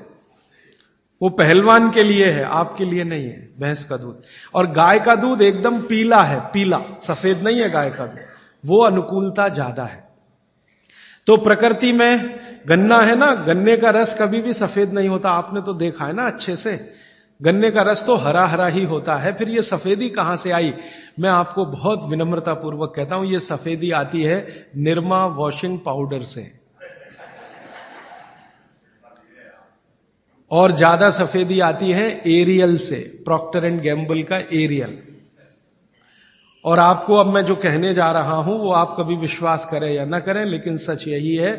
वो पहलवान के लिए है, आपके लिए नहीं है भैंस का दूध। और गाय का दूध एकदम पीला है, पीला, सफेद नहीं है गाय का दूध, वो अनुकूलता ज्यादा है। तो प्रकृति में गन्ना है ना, गन्ने का रस कभी भी सफेद नहीं होता, आपने तो देखा है ना अच्छे से। गन्ने का रस तो हरा हरा ही होता है, फिर ये सफेदी कहां से आई? मैं आपको बहुत विनम्रता पूर्वक कहता हूं, ये सफेदी आती है निरमा वॉशिंग पाउडर से, और ज्यादा सफेदी आती है एरियल से, प्रॉक्टर एंड गैम्बल का एरियल। और आपको अब मैं जो कहने जा रहा हूं वो आप कभी विश्वास करें या ना करें, लेकिन सच यही है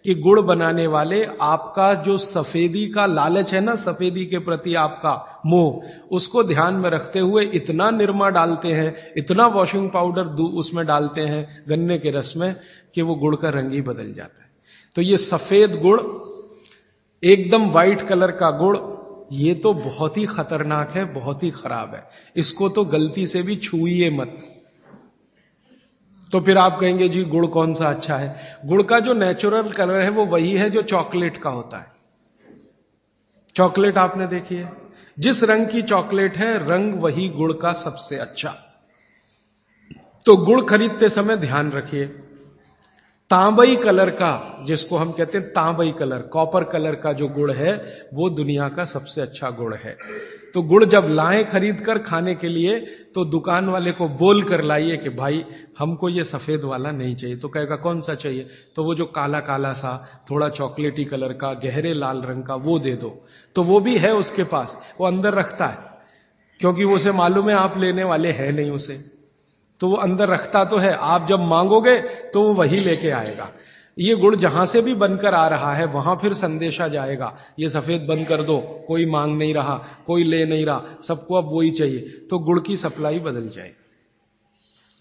कि गुड़ बनाने वाले आपका जो सफेदी का लालच है ना, सफेदी के प्रति आपका मोह, उसको ध्यान में रखते हुए इतना निरमा डालते हैं, इतना वॉशिंग पाउडर उसमें डालते हैं गन्ने के रस में, कि वो गुड़ का रंग ही बदल जाता है। तो ये सफेद गुड़, एकदम व्हाइट कलर का गुड़, ये तो बहुत ही खतरनाक है, बहुत ही खराब है। इसको तो गलती से भी छूइए मत। तो फिर आप कहेंगे जी गुड़ कौन सा अच्छा है? गुड़ का जो नेचुरल कलर है वो वही है जो चॉकलेट का होता है। चॉकलेट आपने देखी है, जिस रंग की चॉकलेट है रंग वही गुड़ का सबसे अच्छा। तो गुड़ खरीदते समय ध्यान रखिए, तांबई कलर का, जिसको हम कहते हैं तांबई कलर, कॉपर कलर का जो गुड़ है वो दुनिया का सबसे अच्छा गुड़ है। तो गुड़ जब लाएं खरीद कर खाने के लिए, तो दुकान वाले को बोल कर लाइए कि भाई हमको ये सफेद वाला नहीं चाहिए। तो कहेगा कौन सा चाहिए? तो वो जो काला काला सा, थोड़ा चॉकलेटी कलर का, गहरे लाल रंग का, वो दे दो। तो वो भी है उसके पास, वो अंदर रखता है, क्योंकि उसे मालूम है आप लेने वाले हैं नहीं उसे, तो वो अंदर रखता तो है। आप जब मांगोगे तो वो वही लेके आएगा। ये गुड़ जहां से भी बनकर आ रहा है वहां फिर संदेशा जाएगा, ये सफेद बंद कर दो, कोई मांग नहीं रहा, कोई ले नहीं रहा, सबको अब वही चाहिए। तो गुड़ की सप्लाई बदल जाएगी,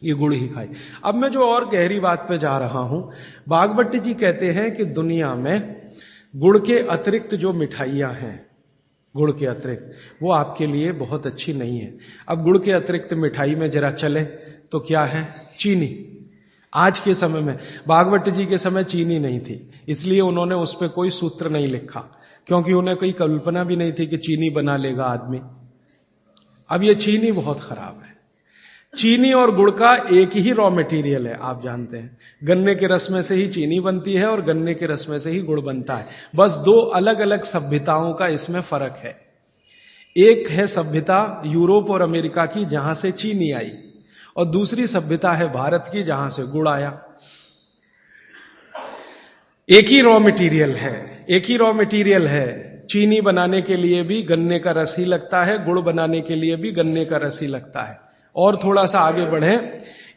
ये गुड़ ही खाए। अब मैं जो और गहरी बात पे जा रहा हूं, बागभट्ट जी कहते हैं कि दुनिया में गुड़ के अतिरिक्त जो मिठाइयां हैं, गुड़ के अतिरिक्त, वो आपके लिए बहुत अच्छी नहीं है। अब गुड़ के अतिरिक्त मिठाई में जरा चले तो क्या है? चीनी। आज के समय में, बागभट्ट जी के समय चीनी नहीं थी, इसलिए उन्होंने उस पर कोई सूत्र नहीं लिखा, क्योंकि उन्हें कोई कल्पना भी नहीं थी कि चीनी बना लेगा आदमी। अब ये चीनी बहुत खराब है। चीनी और गुड़ का एक ही रॉ मटेरियल है, आप जानते हैं। गन्ने के रस में से ही चीनी बनती है और गन्ने के रस में से ही गुड़ बनता है। बस दो अलग अलग सभ्यताओं का इसमें फर्क है। एक है सभ्यता यूरोप और अमेरिका की, जहां से चीनी आई, और दूसरी सभ्यता है भारत की, जहां से गुड़ आया। एक ही रॉ मटेरियल है, एक ही रॉ मटेरियल है। चीनी बनाने के लिए भी गन्ने का रस ही लगता है, गुड़ बनाने के लिए भी गन्ने का रस ही लगता है। और थोड़ा सा आगे बढ़े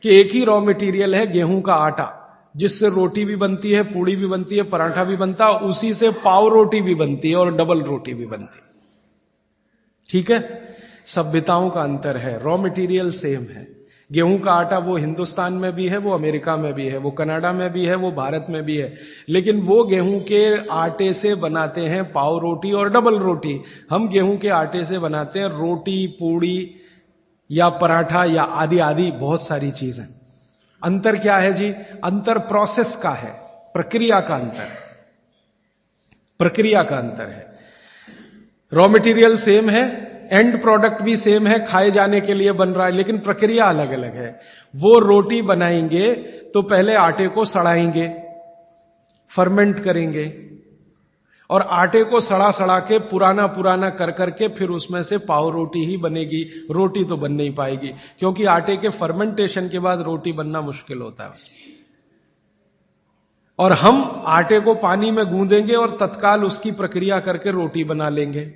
कि एक ही रॉ मटेरियल है गेहूं का आटा, जिससे रोटी भी बनती है, पूड़ी भी बनती है, पराठा भी बनता है, उसी से पाव रोटी भी बनती है और डबल रोटी भी बनती है। ठीक है, सभ्यताओं का अंतर है, रॉ मटेरियल सेम है। गेहूं का आटा वो हिंदुस्तान में भी है, वो अमेरिका में भी है, वो कनाडा में भी है, वो भारत में भी है, लेकिन वो गेहूं के आटे से बनाते हैं पाव रोटी और डबल रोटी। हम गेहूं के आटे से बनाते हैं रोटी, पूड़ी या पराठा या आदि आदि बहुत सारी चीजें। अंतर क्या है जी? अंतर प्रोसेस का है, प्रक्रिया का अंतर, प्रक्रिया का अंतर है। रॉ मटेरियल सेम है, एंड प्रोडक्ट भी सेम है, खाए जाने के लिए बन रहा है, लेकिन प्रक्रिया अलग अलग है। वो रोटी बनाएंगे तो पहले आटे को सड़ाएंगे, फर्मेंट करेंगे, और आटे को सड़ा सड़ा के पुराना पुराना कर करके फिर उसमें से पाव रोटी ही बनेगी। रोटी तो बन नहीं पाएगी, क्योंकि आटे के फर्मेंटेशन के बाद रोटी बनना मुश्किल होता है उसमें। और हम आटे को पानी में गूंदेंगे और तत्काल उसकी प्रक्रिया करके रोटी बना लेंगे।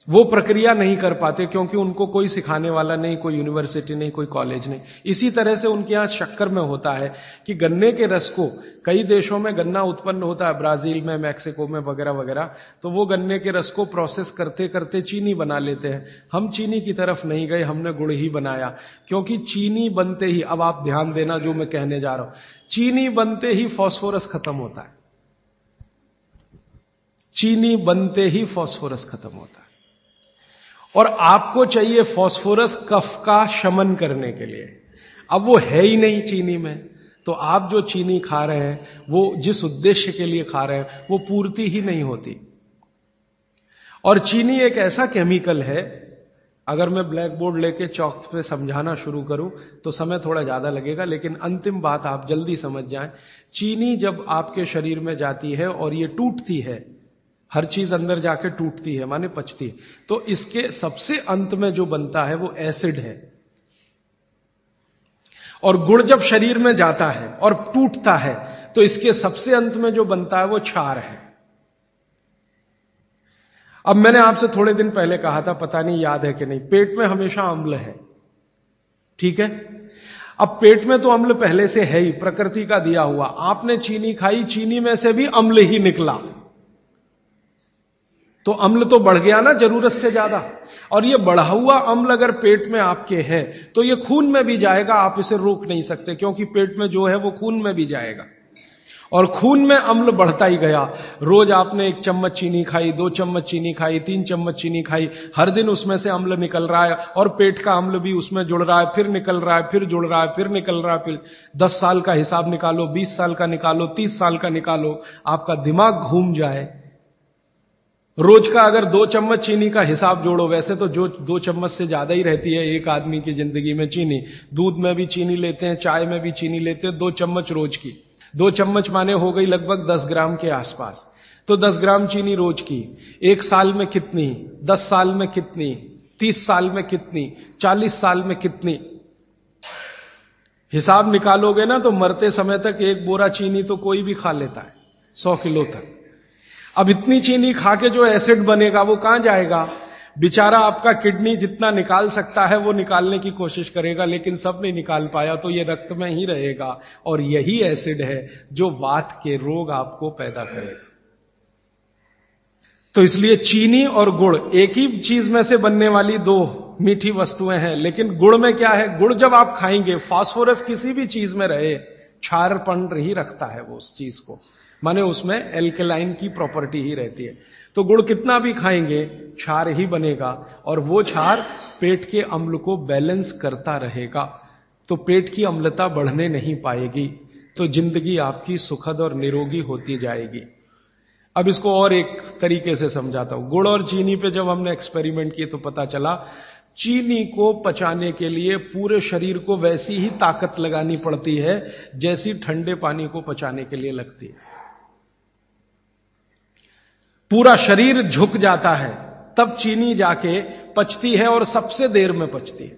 वो प्रक्रिया नहीं कर पाते, क्योंकि उनको कोई सिखाने वाला नहीं, कोई यूनिवर्सिटी नहीं, कोई कॉलेज नहीं। इसी तरह से उनके यहां शक्कर में होता है कि गन्ने के रस को, कई देशों में गन्ना उत्पन्न होता है, ब्राजील में, मैक्सिको में वगैरह वगैरह, तो वो गन्ने के रस को प्रोसेस करते करते चीनी बना लेते हैं। हम चीनी की तरफ नहीं गए, हमने गुड़ ही बनाया, क्योंकि चीनी बनते ही, अब आप ध्यान देना जो मैं कहने जा रहा हूं, चीनी बनते ही फास्फोरस खत्म होता है। चीनी बनते ही फास्फोरस खत्म होता है, और आपको चाहिए फास्फोरस कफ का शमन करने के लिए। अब वो है ही नहीं चीनी में, तो आप जो चीनी खा रहे हैं वो जिस उद्देश्य के लिए खा रहे हैं वो पूर्ति ही नहीं होती। और चीनी एक ऐसा केमिकल है अगर मैं ब्लैक बोर्ड लेके चौक पे समझाना शुरू करूं तो समय थोड़ा ज्यादा लगेगा, लेकिन अंतिम बात आप जल्दी समझ जाएं। चीनी जब आपके शरीर में जाती है और ये टूटती है, हर चीज अंदर जाके टूटती है माने पचती है, तो इसके सबसे अंत में जो बनता है वो एसिड है। और गुड़ जब शरीर में जाता है और टूटता है तो इसके सबसे अंत में जो बनता है वो क्षार है। अब मैंने आपसे थोड़े दिन पहले कहा था, पता नहीं याद है कि नहीं, पेट में हमेशा अम्ल है, ठीक है। अब पेट में तो अम्ल पहले से है ही, प्रकृति का दिया हुआ। आपने चीनी खाई, चीनी में से भी अम्ल ही निकला, तो अम्ल तो बढ़ गया ना जरूरत से ज्यादा। और ये बढ़ा हुआ अम्ल अगर पेट में आपके है तो ये खून में भी जाएगा, आप इसे रोक नहीं सकते, क्योंकि पेट में जो है वो खून में भी जाएगा। और खून में अम्ल बढ़ता ही गया। रोज आपने 1 चम्मच चीनी खाई, 2 चम्मच चीनी खाई, 3 चम्मच चीनी खाई, हर दिन उसमें से अम्ल निकल रहा है, और पेट का अम्ल भी उसमें जुड़ रहा है, फिर निकल रहा है, फिर जुड़ रहा है, फिर निकल रहा है। फिर 10 साल का हिसाब निकालो, 20 साल का निकालो, 30 साल का निकालो, आपका दिमाग घूम जाए। रोज का अगर 2 चम्मच चीनी का हिसाब जोड़ो, वैसे तो जो 2 चम्मच से ज्यादा ही रहती है एक आदमी की जिंदगी में चीनी। दूध में भी चीनी लेते हैं, चाय में भी चीनी लेते हैं, 2 चम्मच रोज की। 2 चम्मच माने हो गई लगभग 10 ग्राम के आसपास। तो 10 ग्राम चीनी रोज की, 1 साल में कितनी, 10 साल में कितनी, 30 साल में कितनी, 40 साल में कितनी, हिसाब निकालोगे ना तो मरते समय तक 1 बोरा चीनी तो कोई भी खा लेता है, 100 किलो तक। अब इतनी चीनी खा के जो एसिड बनेगा वो कहां जाएगा? बेचारा आपका किडनी जितना निकाल सकता है वो निकालने की कोशिश करेगा, लेकिन सब नहीं निकाल पाया, तो ये रक्त में ही रहेगा। और यही एसिड है जो वात के रोग आपको पैदा करेगा। तो इसलिए चीनी और गुड़ एक ही चीज में से बनने वाली 2 मीठी वस्तुएं हैं, लेकिन गुड़ में क्या है? गुड़ जब आप खाएंगे, फास्फोरस किसी भी चीज में रहे, क्षारपन ही रखता है वो उस चीज को, माने उसमें एल्केलाइन की प्रॉपर्टी ही रहती है। तो गुड़ कितना भी खाएंगे क्षार ही बनेगा, और वो क्षार पेट के अम्ल को बैलेंस करता रहेगा। तो पेट की अम्लता बढ़ने नहीं पाएगी, तो जिंदगी आपकी सुखद और निरोगी होती जाएगी। अब इसको और एक तरीके से समझाता हूं। गुड़ और चीनी पे जब हमने एक्सपेरिमेंट किए तो पता चला चीनी को पचाने के लिए पूरे शरीर को वैसी ही ताकत लगानी पड़ती है जैसी ठंडे पानी को पचाने के लिए लगती है। पूरा शरीर झुक जाता है तब चीनी जाके पचती है, और सबसे देर में पचती है।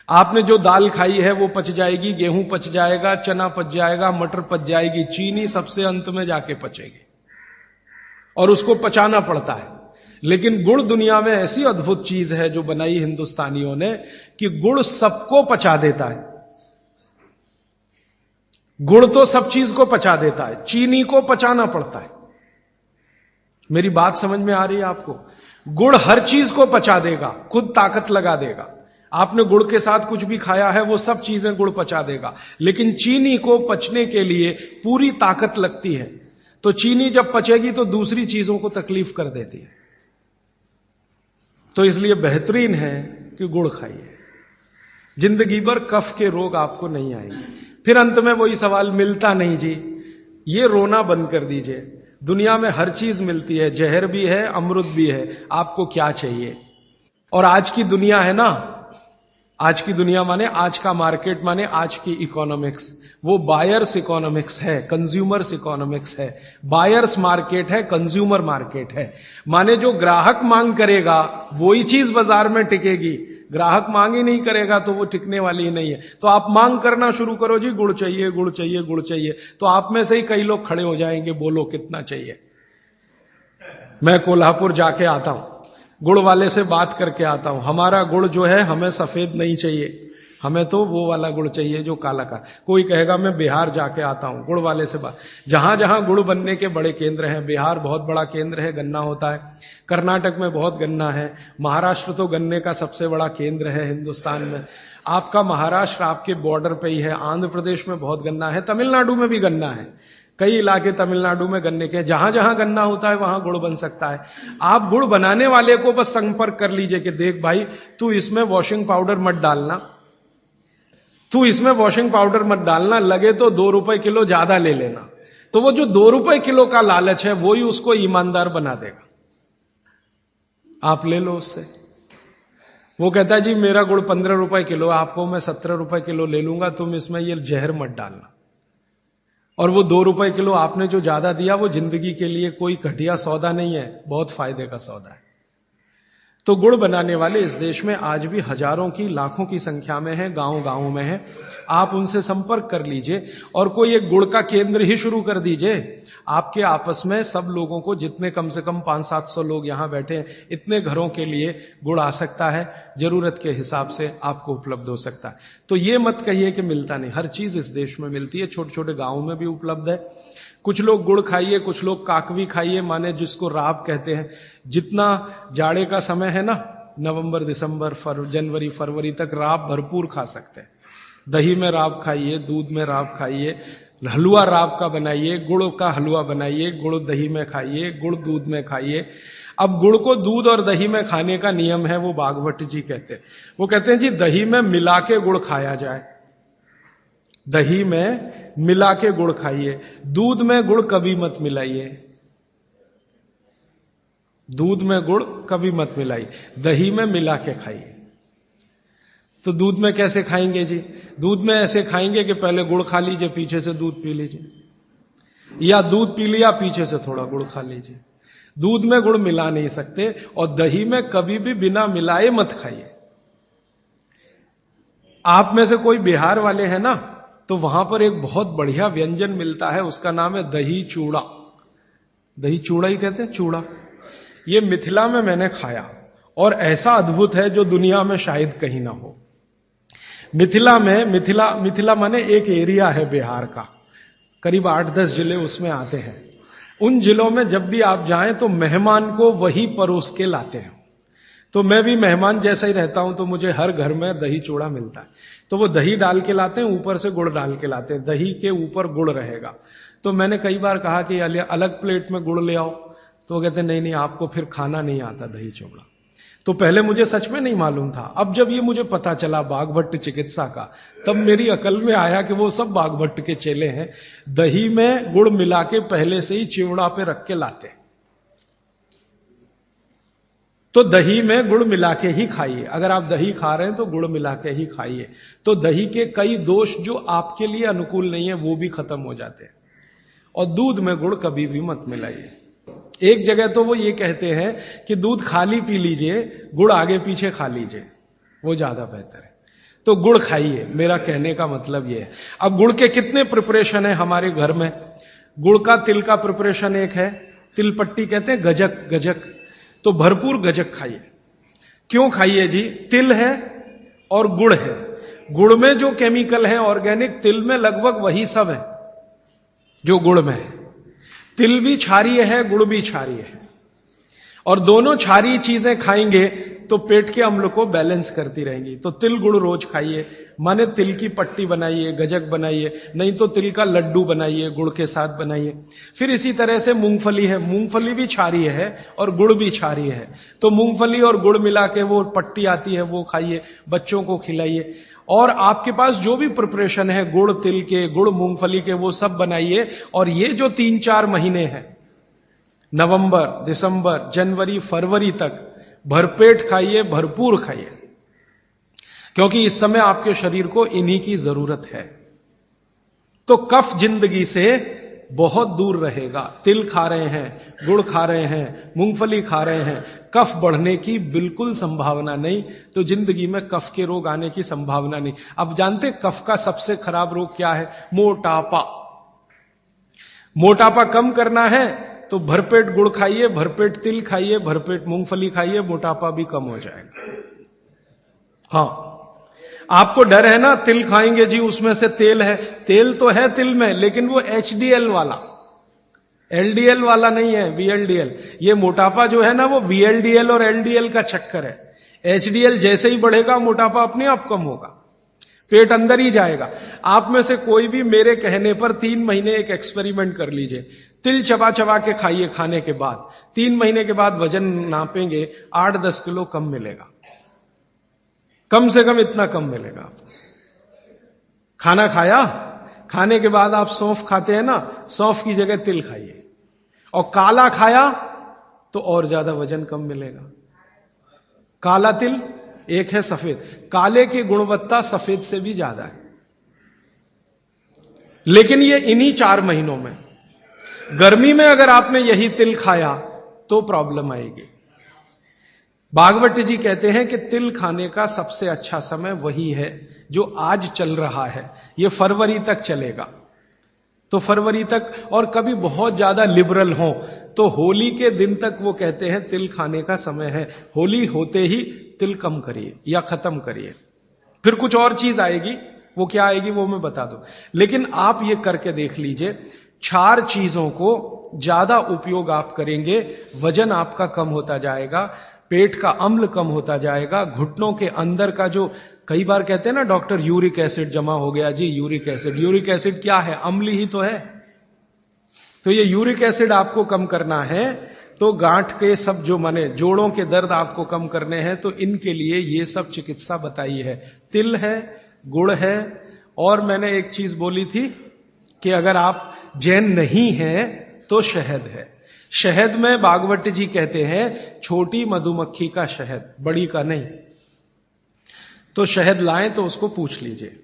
आपने जो दाल खाई है वो पच जाएगी, गेहूं पच जाएगा, चना पच जाएगा, मटर पच जाएगी, चीनी सबसे अंत में जाके पचेगी, और उसको पचाना पड़ता है। लेकिन गुड़ दुनिया में ऐसी अद्भुत चीज है जो बनाई हिंदुस्तानियों ने, कि गुड़ सबको पचा देता है। गुड़ तो सब चीज को पचा देता है, चीनी को पचाना पड़ता है। मेरी बात समझ में आ रही है आपको? गुड़ हर चीज को पचा देगा, खुद ताकत लगा देगा। आपने गुड़ के साथ कुछ भी खाया है वो सब चीजें गुड़ पचा देगा, लेकिन चीनी को पचने के लिए पूरी ताकत लगती है। तो चीनी जब पचेगी तो दूसरी चीजों को तकलीफ कर देती है। तो इसलिए बेहतरीन है कि गुड़ खाइए, जिंदगी भर कफ के रोग आपको नहीं आएंगे। फिर अंत में वही सवाल, मिलता नहीं जी, ये रोना बंद कर दीजिए। दुनिया में हर चीज मिलती है, जहर भी है, अमृत भी है, आपको क्या चाहिए? और आज की दुनिया है ना, आज की दुनिया माने आज का मार्केट, माने आज की इकोनॉमिक्स, वो बायर्स इकोनॉमिक्स है, कंज्यूमर्स इकोनॉमिक्स है। बायर्स मार्केट है, कंज्यूमर मार्केट है। माने जो ग्राहक मांग करेगा वही चीज बाजार में टिकेगी, ग्राहक मांग ही नहीं करेगा तो वो टिकने वाली ही नहीं है। तो आप मांग करना शुरू करो, जी गुड़ चाहिए, गुड़ चाहिए, गुड़ चाहिए, तो आप में से ही कई लोग खड़े हो जाएंगे, बोलो कितना चाहिए। मैं कोल्हापुर जाके आता हूं, गुड़ वाले से बात करके आता हूं, हमारा गुड़ जो है हमें सफेद नहीं चाहिए, हमें तो वो वाला गुड़ चाहिए जो काला का। कोई कहेगा मैं बिहार जाके आता हूं, गुड़ वाले से बात। जहां जहां गुड़ बनने के बड़े केंद्र हैं, बिहार बहुत बड़ा केंद्र है, गन्ना होता है, कर्नाटक में बहुत गन्ना है, महाराष्ट्र तो गन्ने का सबसे बड़ा केंद्र है हिंदुस्तान में। आपका महाराष्ट्र आपके बॉर्डर पे ही है, आंध्र प्रदेश में बहुत गन्ना है, तमिलनाडु में भी गन्ना है, कई इलाके तमिलनाडु में गन्ने के। जहां जहां गन्ना होता है वहां गुड़ बन सकता है। आप गुड़ बनाने वाले को बस संपर्क कर लीजिए कि देख भाई तू इसमें वॉशिंग पाउडर मत डालना, तू इसमें वॉशिंग पाउडर मत डालना, लगे तो 2 रुपए किलो ज्यादा ले लेना। तो वो जो 2 रुपए किलो का लालच है वो ही उसको ईमानदार बना देगा। आप ले लो उससे। वो कहता है जी मेरा गुड़ 15 रुपए किलो, आपको मैं 17 रुपए किलो ले लूंगा, तुम इसमें ये जहर मत डालना। और वो 2 रुपए किलो आपने जो ज्यादा दिया वो जिंदगी के लिए कोई घटिया सौदा नहीं है, बहुत फायदे का सौदा है। तो गुड़ बनाने वाले इस देश में आज भी हजारों की, लाखों की संख्या में हैं, गांव-गांव में हैं। आप उनसे संपर्क कर लीजिए और कोई एक गुड़ का केंद्र ही शुरू कर दीजिए। आपके आपस में सब लोगों को, जितने कम से कम 500-700 लोग यहां बैठे हैं, इतने घरों के लिए गुड़ आ सकता है, जरूरत के हिसाब से आपको उपलब्ध हो सकता है। तो ये मत कहिए कि मिलता नहीं, हर चीज इस देश में मिलती है, छोटे छोटे गांवों में भी उपलब्ध है। कुछ लोग गुड़ खाइए, कुछ लोग काकवी खाइए, माने जिसको राब कहते हैं। जितना जाड़े का समय है ना, नवंबर, दिसंबर, जनवरी, फरवरी तक राब भरपूर खा सकते हैं। दही में राब खाइए, दूध में राब खाइए, हलवा राब का बनाइए, गुड़ का हलवा बनाइए, गुड़ दही में खाइए, गुड़ दूध में खाइए। अब गुड़ को दूध और दही में खाने का नियम है, वो बागभट्ट जी कहते हैं। वो कहते हैं जी दही में मिला के गुड़ खाया जाए, दही में मिला के गुड़ खाइए, दूध में गुड़ कभी मत मिलाइए, दूध में गुड़ कभी मत मिलाइए, दही में मिला के खाइए। तो दूध में कैसे खाएंगे जी? दूध में ऐसे खाएंगे कि पहले गुड़ खा लीजिए, पीछे से दूध पी लीजिए, या दूध पी लिया, पीछे से थोड़ा गुड़ खा लीजिए। दूध में गुड़ मिला नहीं सकते, और दही में कभी भी बिना मिलाए मत खाइए। आप में से कोई बिहार वाले हैं ना, तो वहां पर एक बहुत बढ़िया व्यंजन मिलता है, उसका नाम है दही चूड़ा। दही चूड़ा ही कहते हैं, चूड़ा। ये मिथिला में मैंने खाया और ऐसा अद्भुत है जो दुनिया में शायद कहीं ना हो। मिथिला में, मिथिला माने एक एरिया है बिहार का, करीब 8-10 जिले उसमें आते हैं। उन जिलों में जब भी आप जाएं तो मेहमान को वही परोस के लाते हैं। तो मैं भी मेहमान जैसा ही रहता हूं, तो मुझे हर घर में दही चूड़ा मिलता है। तो वो दही डाल के लाते हैं, ऊपर से गुड़ डाल के लाते हैं, दही के ऊपर गुड़ रहेगा। तो मैंने कई बार कहा कि अलग प्लेट में गुड़ ले आओ, तो वो कहते नहीं नहीं, आपको फिर खाना नहीं आता दही चूड़ा। तो पहले मुझे सच में नहीं मालूम था। अब जब ये मुझे पता चला बागभट्ट चिकित्सा का, तब मेरी अकल में आया कि वो सब बागभट्ट के चेले हैं, दही में गुड़ मिला के पहले से ही चिवड़ा पे रख के लाते। तो दही में गुड़ मिला के ही खाइए। अगर आप दही खा रहे हैं तो गुड़ मिला के ही खाइए, तो दही के कई दोष जो आपके लिए अनुकूल नहीं है वो भी खत्म हो जाते हैं। और दूध में गुड़ कभी भी मत मिलाइए। एक जगह तो वो ये कहते हैं कि दूध खाली पी लीजिए, गुड़ आगे पीछे खा लीजिए, वो ज्यादा बेहतर है। तो गुड़ खाइए, मेरा कहने का मतलब ये है। अब गुड़ के कितने प्रिपरेशन है हमारे घर में? गुड़ का तिल का प्रिपरेशन एक है, तिल पट्टी कहते हैं, गजक, गजक। तो भरपूर गजक खाइए। क्यों खाइए जी? तिल है और गुड़ है। गुड़ में जो केमिकल है ऑर्गेनिक, तिल में लगभग वही सब है जो गुड़ में है। तिल भी क्षारीय है, गुड़ भी क्षारीय है, और दोनों क्षारीय चीजें खाएंगे तो पेट के अम्ल को बैलेंस करती रहेंगी। तो तिल गुड़ रोज खाइए, माने तिल की पट्टी बनाइए, गजक बनाइए, नहीं तो तिल का लड्डू बनाइए, गुड़ के साथ बनाइए। फिर इसी तरह से मूंगफली है, मूंगफली भी क्षारीय है और गुड़ भी क्षारीय है। तो मूंगफली और गुड़ मिला के वो पट्टी आती है, वो खाइए, बच्चों को खिलाइए। और आपके पास जो भी प्रिपरेशन है गुड़ तिल के, गुड़ मूंगफली के, वो सब बनाइए। और ये जो 3-4 महीने हैं, नवंबर, दिसंबर, जनवरी, फरवरी तक भरपेट खाइए, भरपूर खाइए, क्योंकि इस समय आपके शरीर को इन्हीं की जरूरत है। तो कफ जिंदगी से बहुत दूर रहेगा। तिल खा रहे हैं, गुड़ खा रहे हैं, मूंगफली खा रहे हैं, कफ बढ़ने की बिल्कुल संभावना नहीं। तो जिंदगी में कफ के रोग आने की संभावना नहीं। अब जानते कफ का सबसे खराब रोग क्या है? मोटापा। मोटापा कम करना है तो भरपेट गुड़ खाइए, भरपेट तिल खाइए, भरपेट मूंगफली खाइए, मोटापा भी कम हो जाएगा। हां, आपको डर है ना, तिल खाएंगे जी उसमें से तेल है। तेल तो है तिल में, लेकिन वो HDL वाला, LDL वाला नहीं है, VLDL। ये मोटापा जो है ना, वो VLDL और LDL का चक्कर है। HDL जैसे ही बढ़ेगा, मोटापा अपने आप कम होगा, पेट अंदर ही जाएगा। आप में से कोई भी मेरे कहने पर 3 महीने एक एक्सपेरिमेंट कर लीजिए। तिल चबा चबा के खाइए, खाने के बाद 3 महीने के बाद वजन नापेंगे, 8-10 किलो कम मिलेगा, कम से कम इतना कम मिलेगा आपको। खाना खाया, खाने के बाद आप सौंफ खाते हैं ना, सौंफ की जगह तिल खाइए, और काला खाया तो और ज्यादा वजन कम मिलेगा। काला तिल एक है सफेद। काले की गुणवत्ता सफेद से भी ज्यादा है, लेकिन ये इन्हीं 4 महीनों में। गर्मी में अगर आपने यही तिल खाया तो प्रॉब्लम आएगी। भागवत जी कहते हैं कि तिल खाने का सबसे अच्छा समय वही है जो आज चल रहा है, ये फरवरी तक चलेगा। तो फरवरी तक, और कभी बहुत ज्यादा लिबरल हो तो होली के दिन तक वो कहते हैं तिल खाने का समय है। होली होते ही तिल कम करिए या खत्म करिए। फिर कुछ और चीज आएगी, वो क्या आएगी वो मैं बता दूं, लेकिन आप ये करके देख लीजिए। 4 चीजों को ज्यादा उपयोग आप करेंगे, वजन आपका कम होता जाएगा, पेट का अम्ल कम होता जाएगा, घुटनों के अंदर का जो कई बार कहते हैं ना डॉक्टर यूरिक एसिड जमा हो गया जी, यूरिक एसिड। यूरिक एसिड क्या है? अम्ल ही तो है। तो ये यूरिक एसिड आपको कम करना है, तो गांठ के सब जो माने जोड़ों के दर्द आपको कम करने हैं, तो इनके लिए ये सब चिकित्सा बताई है। तिल है, गुड़ है, और मैंने एक चीज बोली थी कि अगर आप जैन नहीं हैं तो शहद है। शहद में भागवत जी कहते हैं छोटी मधुमक्खी का शहद, बड़ी का नहीं। तो शहद लाएं तो उसको पूछ लीजिए।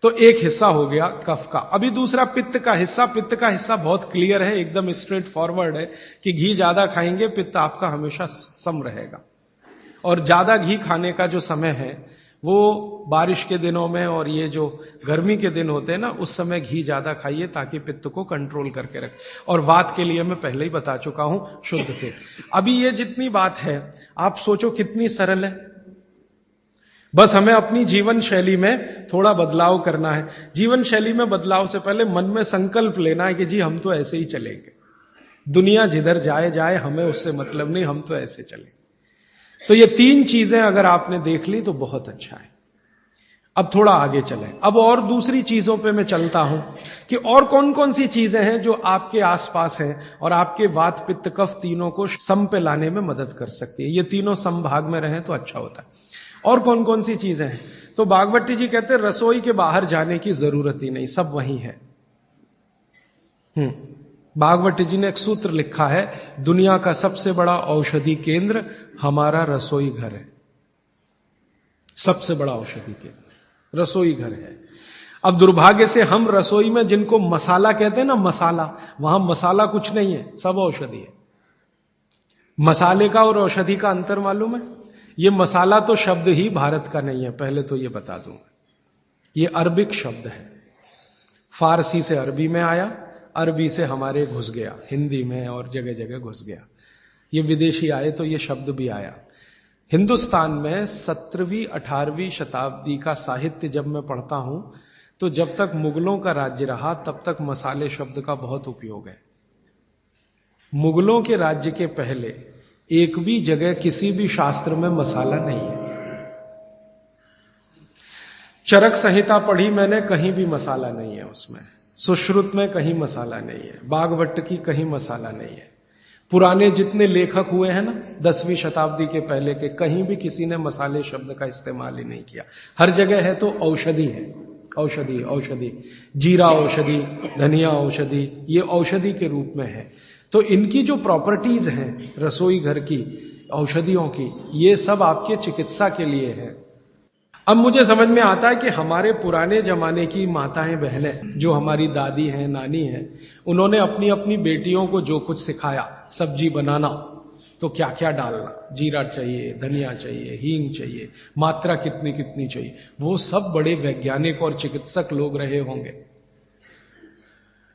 तो एक हिस्सा हो गया कफ का। अभी दूसरा पित्त का हिस्सा। पित्त का हिस्सा बहुत क्लियर है, एकदम स्ट्रेट फॉरवर्ड है कि घी ज्यादा खाएंगे पित्त आपका हमेशा सम रहेगा। और ज्यादा घी खाने का जो समय है वो बारिश के दिनों में और ये जो गर्मी के दिन होते हैं ना, उस समय घी ज्यादा खाइए ताकि पित्त को कंट्रोल करके रखे। और वात के लिए मैं पहले ही बता चुका हूं, शुद्ध तेल। अभी ये जितनी बात है आप सोचो कितनी सरल है। बस हमें अपनी जीवन शैली में थोड़ा बदलाव करना है। जीवन शैली में बदलाव से पहले मन में संकल्प लेना है कि जी हम तो ऐसे ही चलेंगे, दुनिया जिधर जाए जाए, हमें उससे मतलब नहीं, हम तो ऐसे चलेंगे। तो ये 3 चीजें अगर आपने देख ली तो बहुत अच्छा है। अब थोड़ा आगे चलें। अब और दूसरी चीजों पे मैं चलता हूं कि और कौन कौन सी चीजें हैं जो आपके आसपास हैं और आपके वात पित्त कफ तीनों को सम पे लाने में मदद कर सकती है। ये तीनों समभाग में रहें तो अच्छा होता है। और कौन कौन सी चीजें हैं? तो भागवत जी कहते हैं रसोई के बाहर जाने की जरूरत ही नहीं, सब वहीं है। भागवत जी ने एक सूत्र लिखा है, दुनिया का सबसे बड़ा औषधि केंद्र हमारा रसोई घर है। सबसे बड़ा औषधि केंद्र रसोई घर है। अब दुर्भाग्य से हम रसोई में जिनको मसाला कहते हैं ना, मसाला, वहां मसाला कुछ नहीं है, सब औषधि है। मसाले का और औषधि का अंतर मालूम है? ये मसाला तो शब्द ही भारत का नहीं है, पहले तो ये बता दूं। ये अरबिक शब्द है, फारसी से अरबी में आया, अरबी से हमारे घुस गया, हिंदी में और जगह जगह घुस गया। ये विदेशी आए तो ये शब्द भी आया। हिंदुस्तान में 17वीं 18वीं शताब्दी का साहित्य जब मैं पढ़ता हूं तो जब तक मुगलों का राज्य रहा तब तक मसाले शब्द का बहुत उपयोग है। मुगलों के राज्य के पहले एक भी जगह किसी भी शास्त्र में मसाला नहीं है। चरक संहिता पढ़ी मैंने, कहीं भी मसाला नहीं है उसमें। सुश्रुत में कहीं मसाला नहीं है, भागवत की कहीं मसाला नहीं है। पुराने जितने लेखक हुए हैं ना 10वीं शताब्दी के पहले के, कहीं भी किसी ने मसाले शब्द का इस्तेमाल ही नहीं किया। हर जगह है तो औषधि है, औषधि औषधि, जीरा औषधि, धनिया औषधि, ये औषधि के रूप में है। तो इनकी जो प्रॉपर्टीज हैं रसोई घर की औषधियों की, ये सब आपके चिकित्सा के लिए है। अब मुझे समझ में आता है कि हमारे पुराने जमाने की माताएं बहनें, जो हमारी दादी हैं, नानी हैं, उन्होंने अपनी अपनी बेटियों को जो कुछ सिखाया, सब्जी बनाना तो क्या क्या डालना, जीरा चाहिए, धनिया चाहिए, हींग चाहिए, मात्रा कितनी कितनी चाहिए, वो सब बड़े वैज्ञानिक और चिकित्सक लोग रहे होंगे।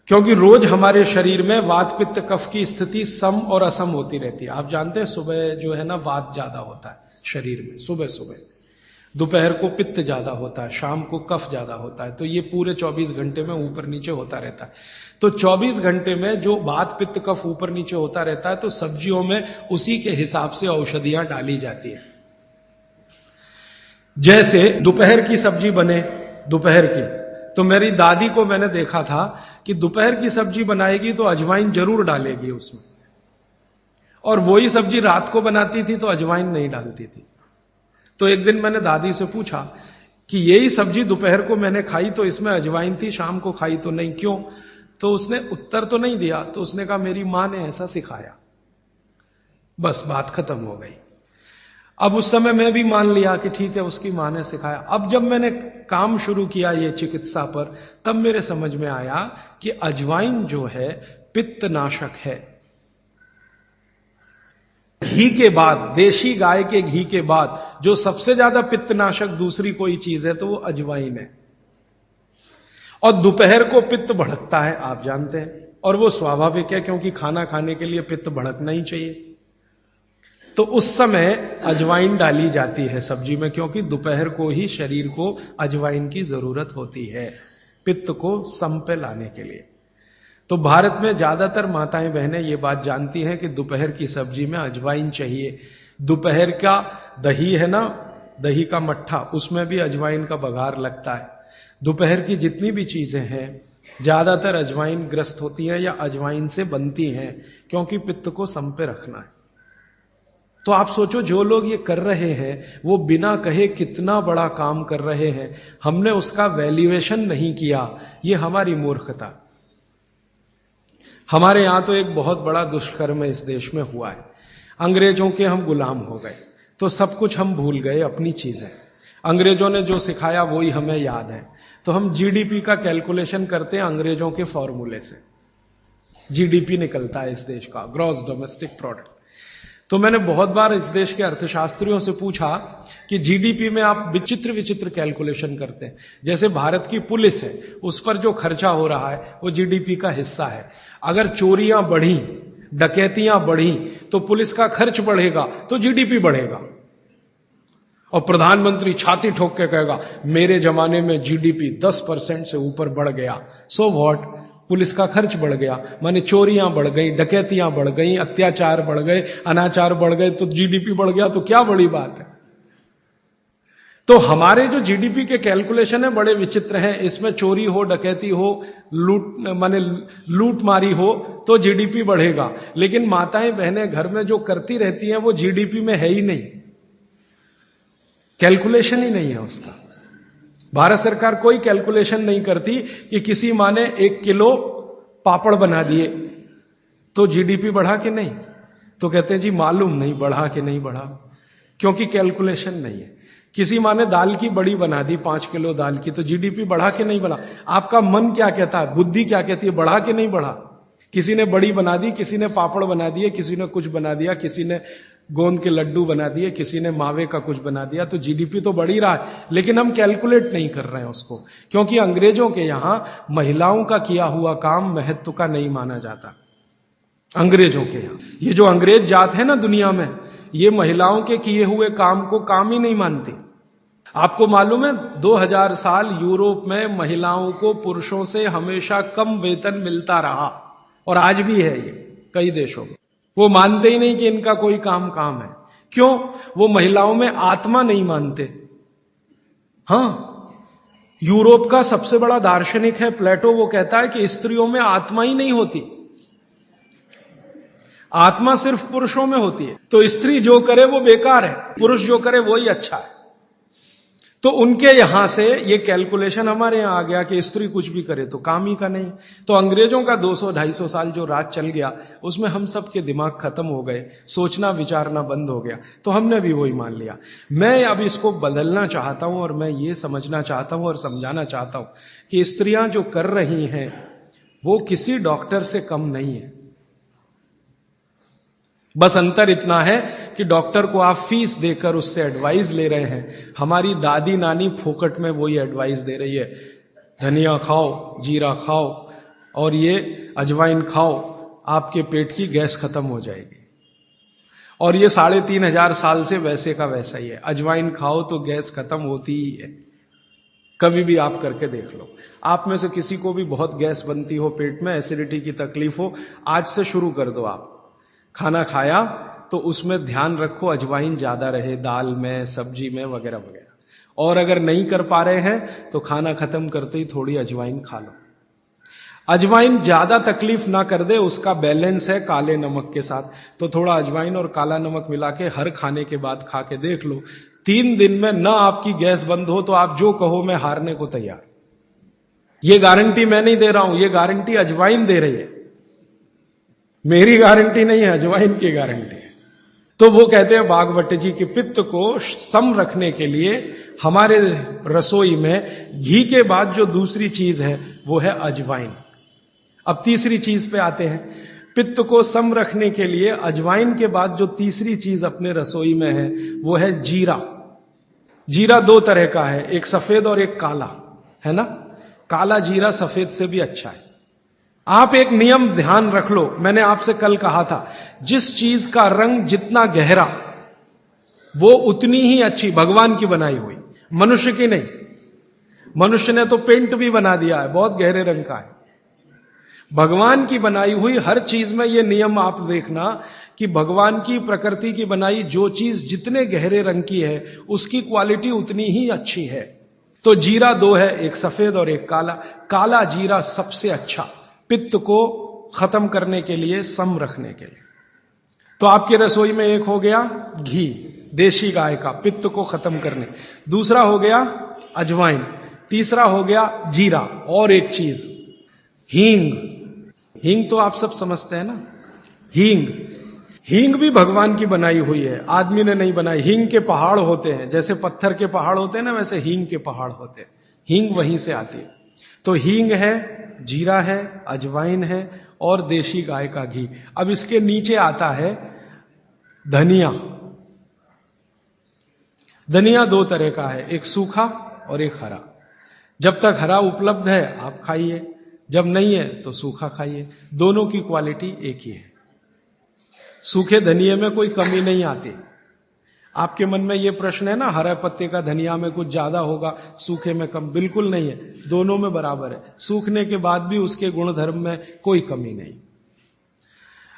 क्योंकि रोज हमारे शरीर में वात पित्त कफ की स्थिति सम और असम होती रहती है। आप जानते हैं सुबह जो है ना वात ज्यादा होता है शरीर में, सुबह सुबह, दोपहर को पित्त ज्यादा होता है, शाम को कफ ज्यादा होता है। तो ये पूरे 24 घंटे में ऊपर नीचे होता रहता है। तो 24 घंटे में जो वात पित्त कफ ऊपर नीचे होता रहता है, तो सब्जियों में उसी के हिसाब से औषधियां डाली जाती है। जैसे दोपहर की सब्जी बने, दोपहर की, तो मेरी दादी को मैंने देखा था कि दोपहर की सब्जी बनाएगी तो अजवाइन जरूर डालेगी उसमें, और वही सब्जी रात को बनाती थी तो अजवाइन नहीं डालती थी। तो एक दिन मैंने दादी से पूछा कि यही सब्जी दोपहर को मैंने खाई तो इसमें अजवाइन थी, शाम को खाई तो नहीं, क्यों? तो उसने उत्तर तो नहीं दिया। तो उसने कहा मेरी मां ने ऐसा सिखाया। बस बात खत्म हो गई। अब उस समय मैं भी मान लिया कि ठीक है, उसकी मां ने सिखाया। अब जब मैंने काम शुरू किया ये चिकित्सा पर, तब मेरे समझ में आया कि अजवाइन जो है पित्तनाशक है। घी के बाद, देशी गाय के घी के बाद जो सबसे ज्यादा पित्तनाशक दूसरी कोई चीज है तो वो अजवाइन है। और दोपहर को पित्त भड़कता है, आप जानते हैं, और वो स्वाभाविक है क्योंकि खाना खाने के लिए पित्त भड़कना ही चाहिए। तो उस समय अजवाइन डाली जाती है सब्जी में, क्योंकि दोपहर को ही शरीर को अजवाइन की जरूरत होती है पित्त को सम पे लाने के लिए। तो भारत में ज्यादातर माताएं बहनें ये बात जानती हैं कि दोपहर की सब्जी में अजवाइन चाहिए। दोपहर का दही है ना, दही का मट्ठा, उसमें भी अजवाइन का बघार लगता है। दोपहर की जितनी भी चीजें हैं ज्यादातर अजवाइन ग्रस्त होती हैं या अजवाइन से बनती हैं, क्योंकि पित्त को सम पे रखना है। तो आप सोचो, जो लोग ये कर रहे हैं वो बिना कहे कितना बड़ा काम कर रहे हैं, हमने उसका वैल्यूएशन नहीं किया, ये हमारी मूर्खता। हमारे यहां तो एक बहुत बड़ा दुष्कर्म इस देश में हुआ है। अंग्रेजों के हम गुलाम हो गए, तो सब कुछ हम भूल गए, अपनी चीजें। अंग्रेजों ने जो सिखाया वही हमें याद है। तो हम जीडीपी का कैलकुलेशन करते हैं अंग्रेजों के फॉर्मूले से। जीडीपी निकलता है इस देश का, ग्रॉस डोमेस्टिक प्रोडक्ट। तो मैंने बहुत बार इस देश के अर्थशास्त्रियों से पूछा कि जीडीपी में आप विचित्र विचित्र कैलकुलेशन करते हैं। जैसे भारत की पुलिस है, उस पर जो खर्चा हो रहा है वो जीडीपी का हिस्सा है। अगर चोरियां बढ़ी, डकैतियां बढ़ी, तो पुलिस का खर्च बढ़ेगा तो जीडीपी बढ़ेगा। और प्रधानमंत्री छाती ठोक के कहेगा मेरे जमाने में जीडीपी 10% से ऊपर बढ़ गया। सो व्हाट, पुलिस का खर्च बढ़ गया, माने चोरियां बढ़ गई, डकैतियां बढ़ गई, अत्याचार बढ़ गए, अनाचार बढ़ गए, तो जीडीपी बढ़ गया, तो क्या बड़ी बात है। तो हमारे जो जीडीपी के कैलकुलेशन है बड़े विचित्र हैं। इसमें चोरी हो, डकैती हो, लूट मारी हो तो जीडीपी बढ़ेगा, लेकिन माताएं बहनें घर में जो करती रहती हैं वो जीडीपी में है ही नहीं, कैलकुलेशन ही नहीं है उसका। भारत सरकार कोई कैलकुलेशन नहीं करती कि किसी माँ ने 1 किलो पापड़ बना दिए तो जीडीपी बढ़ा कि नहीं, तो कहते हैं जी मालूम नहीं बढ़ा कि नहीं बढ़ा, क्योंकि कैलकुलेशन नहीं है। किसी माँ ने दाल की बड़ी बना दी, 5 किलो दाल की, तो जीडीपी बढ़ा कि नहीं बढ़ा। आपका मन क्या कहता है, बुद्धि क्या कहती है, बढ़ा कि नहीं बढ़ा। किसी ने बड़ी बना दी, किसी ने पापड़ बना दिए, किसी ने कुछ बना दिया, किसी ने गोंद के लड्डू बना दिए, किसी ने मावे का कुछ बना दिया, तो जीडीपी तो बढ़ ही रहा है, लेकिन हम कैलकुलेट नहीं कर रहे हैं उसको, क्योंकि अंग्रेजों के यहां महिलाओं का किया हुआ काम महत्व का नहीं माना जाता। अंग्रेजों के यहां ये जो अंग्रेज जात है ना दुनिया में, ये महिलाओं के किए हुए काम को काम ही नहीं मानती। आपको मालूम है 2000 साल यूरोप में महिलाओं को पुरुषों से हमेशा कम वेतन मिलता रहा, और आज भी है ये कई देशों में। वो मानते ही नहीं कि इनका कोई काम है। क्यों? वो महिलाओं में आत्मा नहीं मानते। हां, यूरोप का सबसे बड़ा दार्शनिक है प्लेटो, वो कहता है कि स्त्रियों में आत्मा ही नहीं होती, आत्मा सिर्फ पुरुषों में होती है। तो स्त्री जो करे वो बेकार है, पुरुष जो करे वो ही अच्छा है। तो उनके यहां से ये कैलकुलेशन हमारे यहां आ गया कि स्त्री कुछ भी करे तो काम ही का नहीं। तो अंग्रेजों का 200-250 साल जो राज चल गया, उसमें हम सब के दिमाग खत्म हो गए, सोचना विचारना बंद हो गया, तो हमने भी वही मान लिया। मैं अब इसको बदलना चाहता हूं, और मैं ये समझना चाहता हूं और समझाना चाहता हूं कि स्त्रियां जो कर रही हैं वो किसी डॉक्टर से कम नहीं है। बस अंतर इतना है कि डॉक्टर को आप फीस देकर उससे एडवाइस ले रहे हैं, हमारी दादी नानी फोकट में वही एडवाइस दे रही है, धनिया खाओ, जीरा खाओ और ये अजवाइन खाओ, आपके पेट की गैस खत्म हो जाएगी। और ये 3500 साल से वैसे का वैसा ही है, अजवाइन खाओ तो गैस खत्म होती ही है। कभी भी आप करके देख लो। आप में से किसी को भी बहुत गैस बनती हो, पेट में एसिडिटी की तकलीफ हो, आज से शुरू कर दो। आप खाना खाया तो उसमें ध्यान रखो अजवाइन ज्यादा रहे, दाल में, सब्जी में, वगैरह वगैरह। और अगर नहीं कर पा रहे हैं तो खाना खत्म करते ही थोड़ी अजवाइन खा लो। अजवाइन ज्यादा तकलीफ ना कर दे, उसका बैलेंस है काले नमक के साथ। तो थोड़ा अजवाइन और काला नमक मिला के हर खाने के बाद खा के देख लो, 3 दिन में ना आपकी गैस बंद हो तो आप जो कहो मैं हारने को तैयार। ये गारंटी मैं नहीं दे रहा हूं, ये गारंटी अजवाइन दे रही है, मेरी गारंटी नहीं है, अजवाइन की गारंटी है। तो वो कहते हैं भागवत जी कि पित्त को सम रखने के लिए हमारे रसोई में घी के बाद जो दूसरी चीज है वो है अजवाइन। अब तीसरी चीज पे आते हैं। पित्त को सम रखने के लिए अजवाइन के बाद जो तीसरी चीज अपने रसोई में है वो है जीरा। जीरा दो तरह का है, एक सफेद और एक काला, है ना। काला जीरा सफेद से भी अच्छा है। आप एक नियम ध्यान रख लो, मैंने आपसे कल कहा था, जिस चीज का रंग जितना गहरा वो उतनी ही अच्छी, भगवान की बनाई हुई, मनुष्य की नहीं। मनुष्य ने तो पेंट भी बना दिया है, बहुत गहरे रंग का है। भगवान की बनाई हुई हर चीज में यह नियम आप देखना कि भगवान की प्रकृति की बनाई जो चीज जितने गहरे रंग की है उसकी क्वालिटी उतनी ही अच्छी है। तो जीरा दो है, एक सफेद और एक काला। काला जीरा सबसे अच्छा, पित्त को खत्म करने के लिए, सम रखने के लिए। तो आपके रसोई में एक हो गया घी देशी गाय का, पित्त को खत्म करने। दूसरा हो गया अजवाइन। तीसरा हो गया जीरा। और एक चीज हींग। हींग तो आप सब समझते हैं ना। हींग, हींग भी भगवान की बनाई हुई है, आदमी ने नहीं बनाई। हींग के पहाड़ होते हैं, जैसे पत्थर के पहाड़ होते हैं ना, वैसे हींग के पहाड़ होते हैं। हींग वहीं से आती है। तो हींग है, जीरा है, अजवाइन है और देशी गाय का घी। अब इसके नीचे आता है धनिया। धनिया दो तरह का है, एक सूखा और एक हरा। जब तक हरा उपलब्ध है आप खाइए, जब नहीं है तो सूखा खाइए। दोनों की क्वालिटी एक ही है। सूखे धनिये में कोई कमी नहीं आती। आपके मन में यह प्रश्न है ना, हरे पत्ते का धनिया में कुछ ज्यादा होगा, सूखे में कम, बिल्कुल नहीं है, दोनों में बराबर है। सूखने के बाद भी उसके गुणधर्म में कोई कमी नहीं।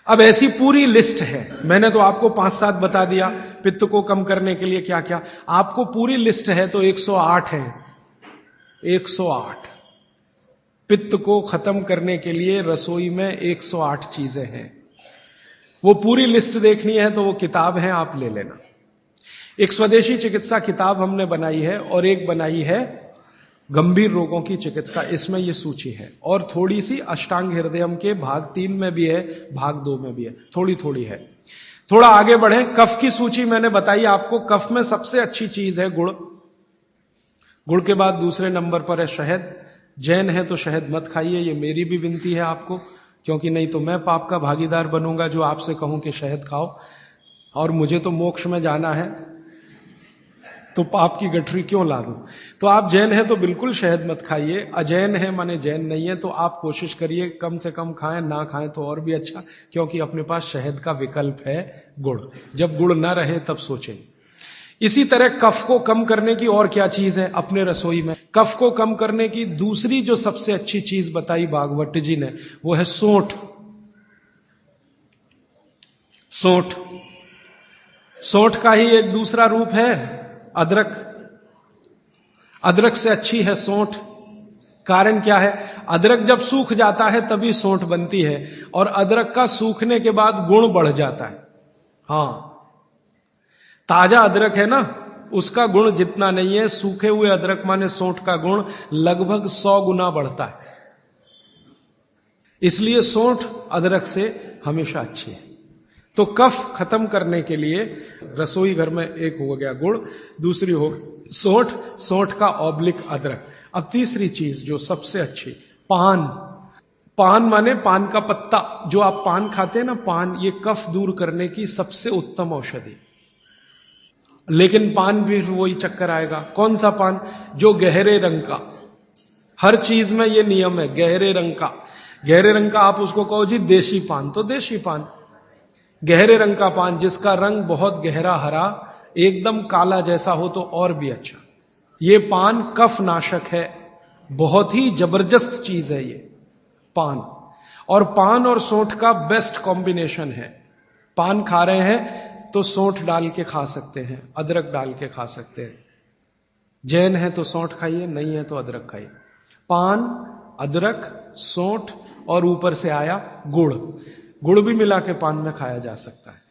अब ऐसी पूरी लिस्ट है, मैंने तो आपको 5-7 बता दिया पित्त को कम करने के लिए क्या क्या। आपको पूरी लिस्ट है तो 108 है। 108 पित्त को खत्म करने के लिए रसोई में 108 चीजें हैं। वो पूरी लिस्ट देखनी है तो वो किताब है, आप ले लेना। एक स्वदेशी चिकित्सा किताब हमने बनाई है और एक बनाई है गंभीर रोगों की चिकित्सा, इसमें ये सूची है। और थोड़ी सी अष्टांग हृदयम के भाग 3 में भी है, भाग 2 में भी है, थोड़ी थोड़ी है। थोड़ा आगे बढ़े, कफ की सूची मैंने बताई आपको। कफ में सबसे अच्छी चीज है गुड़। गुड़ के बाद दूसरे नंबर पर है शहद। जैन है तो शहद मत खाइए, ये मेरी भी विनती है आपको, क्योंकि नहीं तो मैं पाप का भागीदार बनूंगा जो आपसे कहूं कि शहद खाओ, और मुझे तो मोक्ष में जाना है, तो पाप की गठरी क्यों ला दूं। तो आप जैन है तो बिल्कुल शहद मत खाइए। अजैन है माने जैन नहीं है, तो आप कोशिश करिए कम से कम खाएं, ना खाएं तो और भी अच्छा, क्योंकि अपने पास शहद का विकल्प है गुड़। जब गुड़ ना रहे तब सोचें। इसी तरह कफ को कम करने की और क्या चीज है अपने रसोई में। कफ को कम करने की दूसरी जो सबसे अच्छी चीज बताई भागवत जी ने वो है सौंठ। सौंठ, सौंठ का ही एक दूसरा रूप है अदरक। अदरक से अच्छी है सौंठ। कारण क्या है, अदरक जब सूख जाता है तभी सौंठ बनती है, और अदरक का सूखने के बाद गुण बढ़ जाता है। हां, ताजा अदरक है ना, उसका गुण जितना नहीं है, सूखे हुए अदरक माने सौंठ का गुण लगभग 100 गुना बढ़ता है। इसलिए सौंठ अदरक से हमेशा अच्छी है। तो कफ खत्म करने के लिए रसोई घर में एक हो गया गुड़, दूसरी हो सौंठ, सौंठ का ऑब्लिक अदरक। अब तीसरी चीज जो सबसे अच्छी, पान। पान माने पान का पत्ता, जो आप पान खाते हैं ना, पान, ये कफ दूर करने की सबसे उत्तम औषधि। लेकिन पान भी वही चक्कर आएगा। कौन सा पान? जो गहरे रंग का। हर चीज में ये नियम है, गहरे रंग का। गहरे रंग का आप उसको कहो जी देशी पान, तो देशी पान। गहरे रंग का पान जिसका रंग बहुत गहरा हरा, एकदम काला जैसा हो तो और भी अच्छा। ये पान कफ नाशक है, बहुत ही जबरदस्त चीज है ये पान। और पान और सौंठ का बेस्ट कॉम्बिनेशन है। पान खा रहे हैं तो सौंठ डाल के खा सकते हैं, अदरक डाल के खा सकते हैं। जैन है तो सौंठ खाइए, नहीं है तो अदरक खाइए। पान, अदरक, सौंठ और ऊपर से आया गुड़। गुड़ भी मिला के पान में खाया जा सकता है।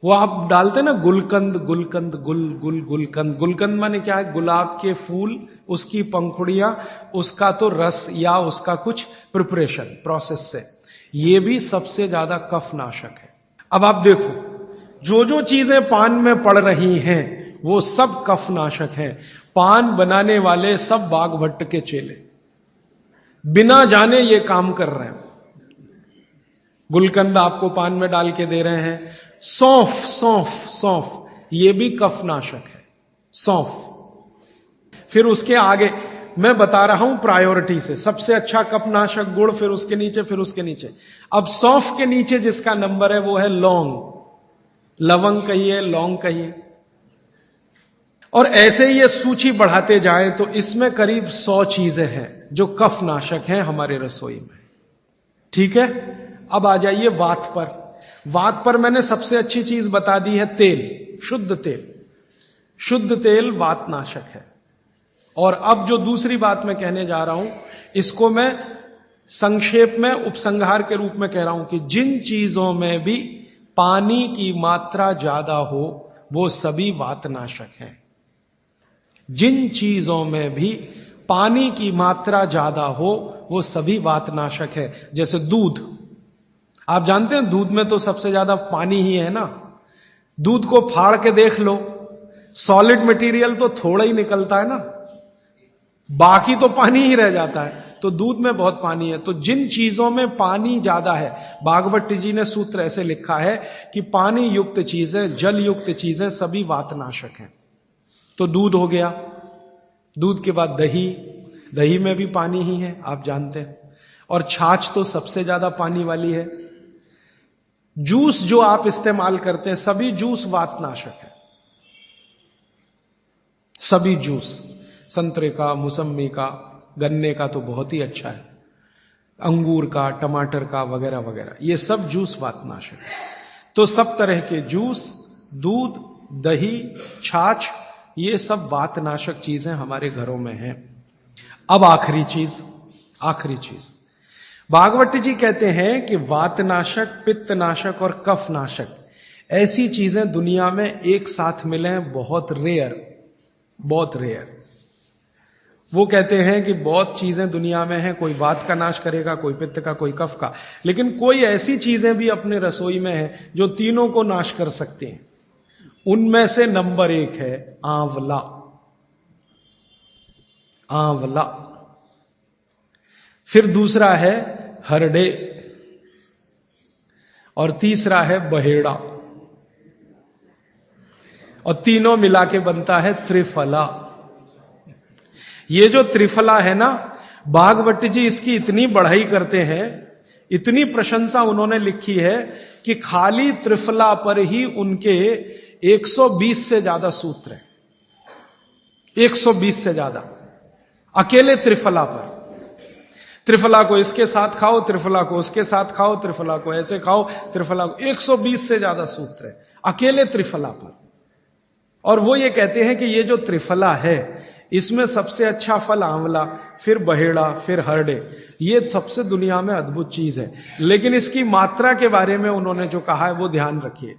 वो आप डालते ना गुलकंद, गुलकंद, गुलकंद। गुलकंद माने क्या है? गुलाब के फूल, उसकी पंखुड़ियां, उसका तो रस या उसका कुछ प्रिपरेशन प्रोसेस से। ये भी सबसे ज्यादा कफ नाशक है। अब आप देखो, जो जो चीजें पान में पड़ रही हैं वो सब कफनाशक हैं। पान बनाने वाले सब बाघभट्ट के चेले, बिना जाने ये काम कर रहे हैं। गुलकंद आपको पान में डाल के दे रहे हैं, सौंफ सौंफ सौंफ, ये भी कफनाशक है, सौंफ। फिर उसके आगे मैं बता रहा हूं प्रायोरिटी से, सबसे अच्छा कफनाशक गुड़, फिर उसके नीचे, फिर उसके नीचे। अब सौंफ के नीचे जिसका नंबर है वो है लौंग, लवंग कहिए, लौंग कहिए। और ऐसे ही ये सूची बढ़ाते जाएं तो इसमें करीब 100 चीजें हैं जो कफनाशक हैं हमारे रसोई में। ठीक है, अब आ जाइए वात पर। वात पर मैंने सबसे अच्छी चीज बता दी है तेल, शुद्ध तेल। शुद्ध तेल वातनाशक है। और अब जो दूसरी बात मैं कहने जा रहा हूं, इसको मैं संक्षेप में उपसंहार के रूप में कह रहा हूं कि जिन चीजों में भी पानी की मात्रा ज्यादा हो वो सभी वातनाशक हैं। जिन चीजों में भी पानी की मात्रा ज्यादा हो वो सभी वातनाशक है। जैसे दूध, आप जानते हैं दूध में तो सबसे ज्यादा पानी ही है ना। दूध को फाड़ के देख लो, सॉलिड मटेरियल तो थोड़ा ही निकलता है ना, बाकी तो पानी ही रह जाता है। तो दूध में बहुत पानी है। तो जिन चीजों में पानी ज्यादा है, भागवत जी ने सूत्र ऐसे लिखा है कि पानी युक्त चीजें, जल युक्त चीजें सभी वातनाशक हैं। तो दूध हो गया, दूध के बाद दही, दही में भी पानी ही है, आप जानते हैं। और छाछ तो सबसे ज्यादा पानी वाली है। जूस जो आप इस्तेमाल करते हैं, सभी जूस वातनाशक है। सभी जूस, संतरे का, मौसम्मी का, गन्ने का तो बहुत ही अच्छा है, अंगूर का, टमाटर का, वगैरह वगैरह, ये सब जूस वातनाशक है। तो सब तरह के जूस, दूध, दही, छाछ, ये सब वातनाशक चीजें हमारे घरों में हैं। अब आखिरी चीज भागवत जी कहते हैं कि वातनाशक, पित्तनाशक और कफनाशक ऐसी चीजें दुनिया में एक साथ मिले हैं, बहुत रेयर, बहुत रेयर। वो कहते हैं कि बहुत चीजें दुनिया में हैं, कोई वात का नाश करेगा, कोई पित्त का, कोई कफ का, लेकिन कोई ऐसी चीजें भी अपने रसोई में हैं जो तीनों को नाश कर सकती हैं। उनमें से नंबर 1 है आंवला। आंवला। फिर दूसरा है हरडे, और तीसरा है बहेड़ा, और तीनों मिला के बनता है त्रिफला। ये जो त्रिफला है ना, भागवत जी इसकी इतनी बढ़ाई करते हैं, इतनी प्रशंसा उन्होंने लिखी है कि खाली त्रिफला पर ही उनके 120 से ज्यादा सूत्र हैं। 120 से ज्यादा अकेले त्रिफला पर। त्रिफला को इसके साथ खाओ, त्रिफला को उसके साथ खाओ, त्रिफला को ऐसे खाओ, त्रिफला को 120 से ज्यादा सूत्र है अकेले त्रिफला पर। और वो ये कहते हैं कि ये जो त्रिफला है, इसमें सबसे अच्छा फल आंवला, फिर बहेड़ा, फिर हरडे। ये सबसे दुनिया में अद्भुत चीज है। लेकिन इसकी मात्रा के बारे में उन्होंने जो कहा है वो ध्यान रखिए।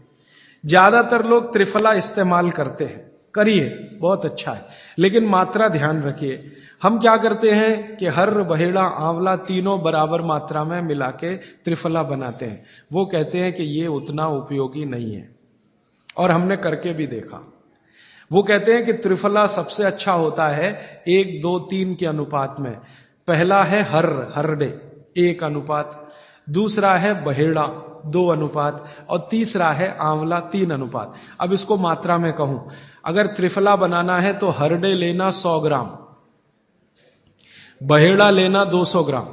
ज्यादातर लोग त्रिफला इस्तेमाल करते हैं, करिए, बहुत अच्छा है, लेकिन मात्रा ध्यान रखिए। हम क्या करते हैं कि हर, बहेड़ा, आंवला तीनों बराबर मात्रा में मिला के त्रिफला बनाते हैं। वो कहते हैं कि ये उतना उपयोगी नहीं है, और हमने करके भी देखा। वो कहते हैं कि त्रिफला सबसे अच्छा होता है 1, 2, 3 के अनुपात में। पहला है हरडे 1 अनुपात, दूसरा है बहेड़ा 2 अनुपात, और तीसरा है आंवला 3 अनुपात। अब इसको मात्रा में कहूं, अगर त्रिफला बनाना है तो हरडे लेना 100 ग्राम, बहेड़ा लेना 200 ग्राम,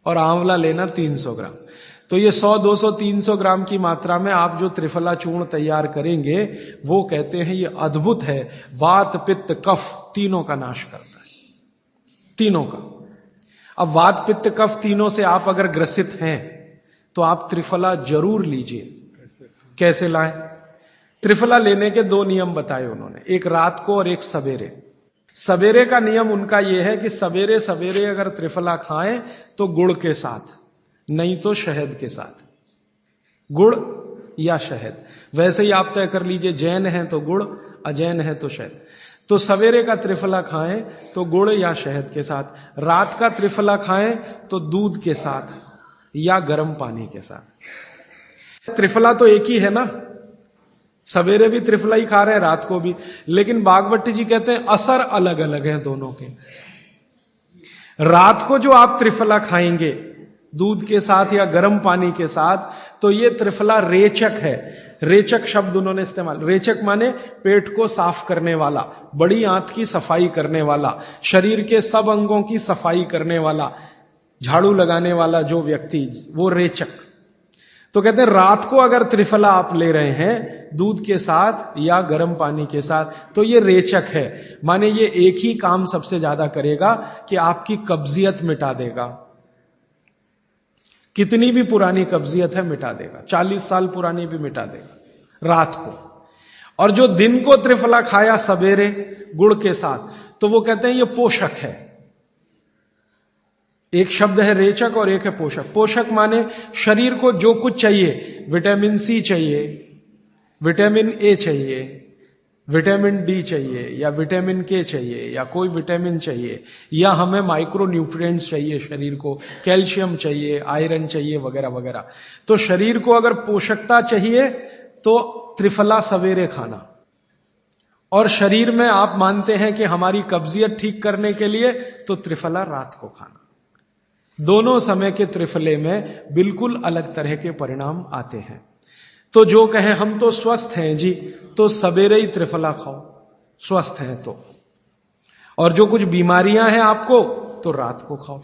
और आंवला लेना 300 ग्राम। तो ये 100, 200, 300 ग्राम की मात्रा में आप जो त्रिफला चूर्ण तैयार करेंगे, वो कहते हैं ये अद्भुत है, वात, पित्त, कफ तीनों का नाश करता है, तीनों का। अब वात, पित्त, कफ तीनों से आप अगर ग्रसित हैं तो आप त्रिफला जरूर लीजिए। कैसे लाएं? त्रिफला लेने के 2 नियम बताए उन्होंने, एक रात को और एक सवेरे। सवेरे का नियम उनका यह है कि सवेरे सवेरे अगर त्रिफला खाएं तो गुड़ के साथ, नहीं तो शहद के साथ, गुड़ या शहद। वैसे ही आप तय कर लीजिए, जैन है तो गुड़, अजैन है तो शहद। तो सवेरे का त्रिफला खाएं तो गुड़ या शहद के साथ, रात का त्रिफला खाएं तो दूध के साथ या गर्म पानी के साथ। त्रिफला तो एक ही है ना, सवेरे भी त्रिफला ही खा रहे हैं, रात को भी। लेकिन बागवती जी कहते हैं असर अलग अलग है दोनों के। रात को जो आप त्रिफला खाएंगे दूध के साथ या गर्म पानी के साथ, तो ये त्रिफला रेचक है। रेचक शब्द उन्होंने इस्तेमाल, रेचक माने पेट को साफ करने वाला, बड़ी आंत की सफाई करने वाला, शरीर के सब अंगों की सफाई करने वाला, झाड़ू लगाने वाला जो व्यक्ति, वो रेचक। तो कहते हैं रात को अगर त्रिफला आप ले रहे हैं दूध के साथ या गर्म पानी के साथ, तो ये रेचक है। माने ये एक ही काम सबसे ज्यादा करेगा कि आपकी कब्जियत मिटा देगा। कितनी भी पुरानी कब्जियत है मिटा देगा, 40 साल पुरानी भी मिटा देगा रात को। और जो दिन को त्रिफला खाया सवेरे गुड़ के साथ, तो वो कहते हैं ये पोषक है। एक शब्द है रेचक और एक है पोषक। पोषक माने शरीर को जो कुछ चाहिए, विटामिन सी चाहिए, विटामिन ए चाहिए, विटामिन डी चाहिए, या विटामिन के चाहिए, या कोई विटामिन चाहिए, या हमें माइक्रो न्यूट्रिएंट्स चाहिए शरीर को, कैल्शियम चाहिए, आयरन चाहिए, वगैरह वगैरह। तो शरीर को अगर पोषकता चाहिए तो त्रिफला सवेरे खाना, और शरीर में आप मानते हैं कि हमारी कब्जियत ठीक करने के लिए तो त्रिफला रात को खाना। दोनों समय के त्रिफले में बिल्कुल अलग तरह के परिणाम आते हैं। तो जो कहें हम तो स्वस्थ हैं जी, तो सवेरे ही त्रिफला खाओ, स्वस्थ हैं तो। और जो कुछ बीमारियां हैं आपको, तो रात को खाओ।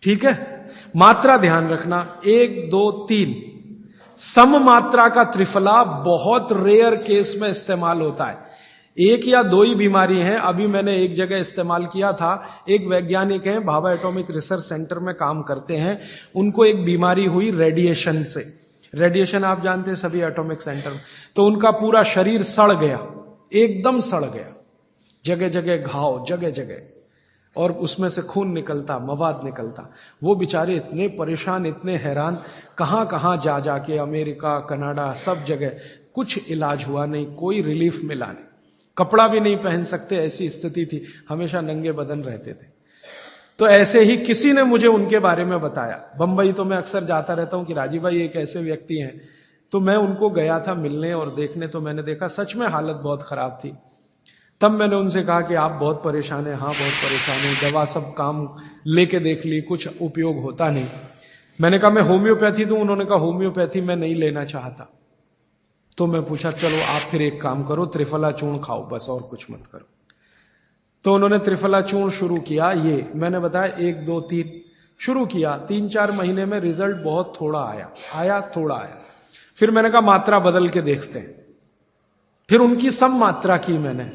ठीक है? मात्रा ध्यान रखना, 1, 2, 3 सम मात्रा का त्रिफला बहुत रेयर केस में इस्तेमाल होता है। 1 या 2 ही बीमारी हैं। अभी मैंने एक जगह इस्तेमाल किया था, एक वैज्ञानिक हैं, भाभा एटॉमिक रिसर्च सेंटर में काम करते हैं, उनको एक बीमारी हुई रेडिएशन से। रेडिएशन आप जानते हैं सभी एटॉमिक सेंटर में। तो उनका पूरा शरीर सड़ गया, एकदम सड़ गया, जगह जगह घाव, जगह जगह, और उसमें से खून निकलता, मवाद निकलता। वो बेचारे इतने परेशान, इतने हैरान, कहां कहां जा जाके, अमेरिका, कनाडा, सब जगह, कुछ इलाज हुआ नहीं, कोई रिलीफ मिला नहीं। कपड़ा भी नहीं पहन सकते, ऐसी स्थिति थी, हमेशा नंगे बदन रहते थे। तो ऐसे ही किसी ने मुझे उनके बारे में बताया। बंबई तो मैं अक्सर जाता रहता हूं कि राजीव भाई एक ऐसे व्यक्ति हैं। तो मैं उनको गया था मिलने और देखने, तो मैंने देखा सच में हालत बहुत खराब थी। तब मैंने उनसे कहा कि आप बहुत परेशान हैं। हाँ बहुत परेशान हूं, दवा सब काम लेके देख ली, कुछ उपयोग होता नहीं। मैंने कहा मैं होम्योपैथी दूं? उन्होंने कहा होम्योपैथी मैं नहीं लेना चाहता। तो मैं पूछा चलो आप फिर एक काम करो, त्रिफला चूर्ण खाओ बस, और कुछ मत करो। तो उन्होंने त्रिफला चूर्ण शुरू किया। ये मैंने बताया 1, 2, 3 शुरू किया। 3-4 महीने में रिजल्ट बहुत थोड़ा आया, थोड़ा आया। फिर मैंने कहा मात्रा बदल के देखते हैं। फिर उनकी सम मात्रा की मैंने,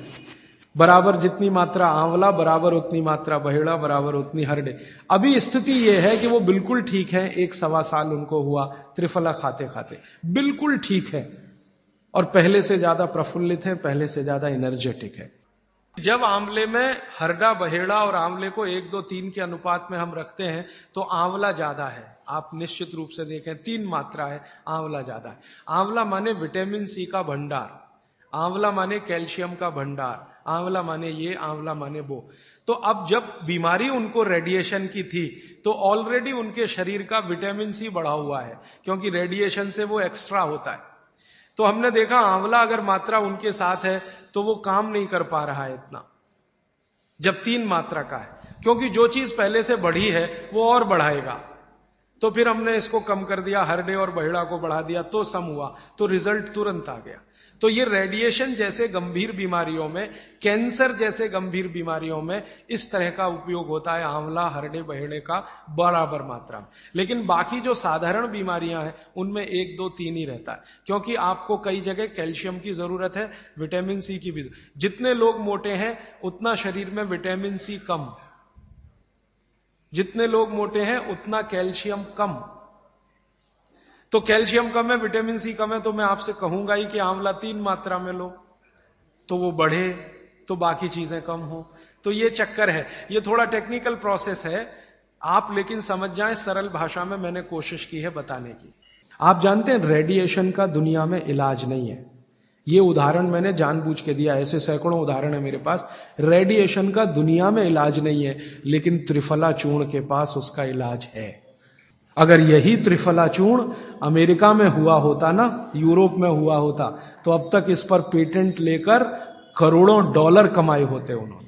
बराबर जितनी मात्रा आंवला, बराबर उतनी मात्रा बहेड़ा, बराबर उतनी हरडे। अभी स्थिति यह है कि वो बिल्कुल ठीक है। 1-1.25 साल उनको हुआ त्रिफला खाते खाते, बिल्कुल ठीक है, और पहले से ज्यादा प्रफुल्लित है, पहले से ज्यादा एनर्जेटिक है। जब आंवले में हरडा, बहेड़ा और आंवले को 1, 2, 3 के अनुपात में हम रखते हैं, तो आंवला ज्यादा है। आप निश्चित रूप से देखें, 3 मात्रा है, आंवला ज्यादा है। आंवला माने विटामिन सी का भंडार, आंवला माने कैल्शियम का भंडार, आंवला माने ये, आंवला माने वो। तो अब जब बीमारी उनको रेडिएशन की थी, तो ऑलरेडी उनके शरीर का विटामिन सी बढ़ा हुआ है, क्योंकि रेडिएशन से वो एक्स्ट्रा होता है। तो हमने देखा आंवला अगर मात्रा उनके साथ है तो वो काम नहीं कर पा रहा है इतना, जब 3 मात्रा का है, क्योंकि जो चीज पहले से बढ़ी है वो और बढ़ाएगा। तो फिर हमने इसको कम कर दिया, हरडे और बहेड़ा को बढ़ा दिया, तो सम हुआ, तो रिजल्ट तुरंत आ गया। तो ये रेडिएशन जैसे गंभीर बीमारियों में, कैंसर जैसे गंभीर बीमारियों में इस तरह का उपयोग होता है आंवला, हरडे, बहेड़े का बराबर मात्रा में। लेकिन बाकी जो साधारण बीमारियां हैं उनमें 1, 2, 3 ही रहता है, क्योंकि आपको कई जगह कैल्शियम की जरूरत है, विटामिन सी की भी। जितने लोग मोटे हैं उतना शरीर में विटामिन सी कम, जितने लोग मोटे हैं उतना कैल्शियम कम। तो कैल्शियम कम है, विटामिन सी कम है, तो मैं आपसे कहूंगा ही कि आंवला 3 मात्रा में लो, तो वो बढ़े, तो बाकी चीजें कम हो। तो ये चक्कर है, ये थोड़ा टेक्निकल प्रोसेस है आप, लेकिन समझ जाएं, सरल भाषा में मैंने कोशिश की है बताने की। आप जानते हैं रेडिएशन का दुनिया में इलाज नहीं है। ये उदाहरण मैंने जानबूझ के दिया, ऐसे सैकड़ों उदाहरण है मेरे पास। रेडिएशन का दुनिया में इलाज नहीं है, लेकिन त्रिफला चूर्ण के पास उसका इलाज है। अगर यही त्रिफला चूर्ण अमेरिका में हुआ होता ना, यूरोप में हुआ होता, तो अब तक इस पर पेटेंट लेकर करोड़ों डॉलर कमाए होते उन्होंने।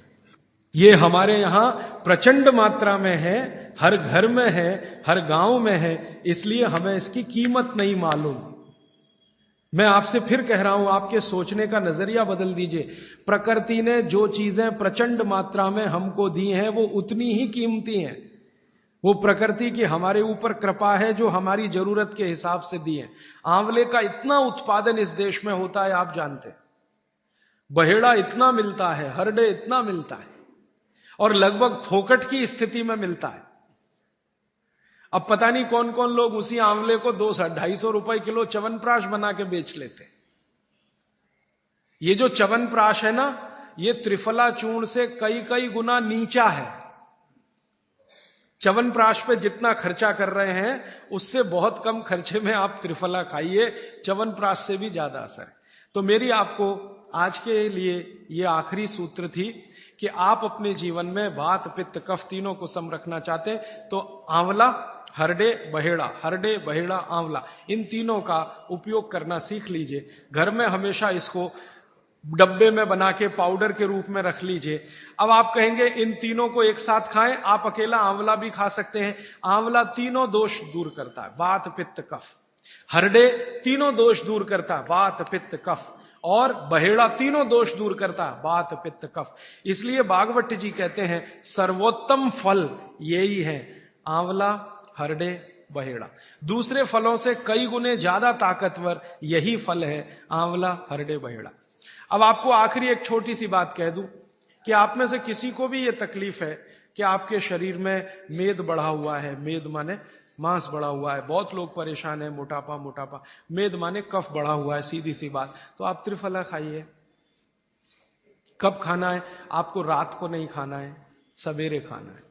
ये हमारे यहां प्रचंड मात्रा में है, हर घर में है, हर गांव में है, इसलिए हमें इसकी कीमत नहीं मालूम। मैं आपसे फिर कह रहा हूं, आपके सोचने का नजरिया बदल दीजिए। प्रकृति ने जो चीजें प्रचंड मात्रा में हमको दी हैं वो उतनी ही कीमती हैं। वो प्रकृति की हमारे ऊपर कृपा है जो हमारी जरूरत के हिसाब से दी है। आंवले का इतना उत्पादन इस देश में होता है, आप जानते हैं। बहेड़ा इतना मिलता है, हरडे इतना मिलता है, और लगभग फोकट की स्थिति में मिलता है। अब पता नहीं कौन कौन लोग उसी आंवले को 200-250 रुपए किलो च्यवनप्राश बना के बेच लेते। ये जो च्यवनप्राश है ना, ये त्रिफला चूर्ण से कई कई गुना नीचा है। च्यवनप्राश पे जितना खर्चा कर रहे हैं उससे बहुत कम खर्चे में आप त्रिफला खाइए, च्यवनप्राश से भी ज्यादा असर है। तो मेरी आपको आज के लिए ये आखिरी सूत्र थी कि आप अपने जीवन में वात पित्त कफ तीनों को सम रखना चाहते हैं तो आंवला, हरडे, बहेड़ा, हरडे, बहेड़ा, आंवला, इन तीनों का उपयोग करना सीख लीजिए। घर में हमेशा इसको डब्बे में बना के पाउडर के रूप में रख लीजिए। अब आप कहेंगे इन तीनों को एक साथ खाएं, आप अकेला आंवला भी खा सकते हैं। आंवला तीनों दोष दूर करता है, वात पित्त कफ। हरडे तीनों दोष दूर करता है, वात पित्त कफ। और बहेड़ा तीनों दोष दूर करता है, वात पित्त कफ। इसलिए भागवत जी कहते हैं सर्वोत्तम फल यही है, आंवला, हरडे, बहेड़ा। दूसरे फलों से कई गुने ज्यादा ताकतवर यही फल है, आंवला, हरडे, बहेड़ा। अब आपको आखिरी एक छोटी सी बात कह दूं कि आप में से किसी को भी यह तकलीफ है कि आपके शरीर में मेद बढ़ा हुआ है, मेद माने मांस बढ़ा हुआ है, बहुत लोग परेशान है, मोटापा मोटापा, मेद माने कफ बढ़ा हुआ है, सीधी सी बात, तो आप त्रिफला खाइए। कब खाना है? आपको रात को नहीं खाना है, सवेरे खाना है।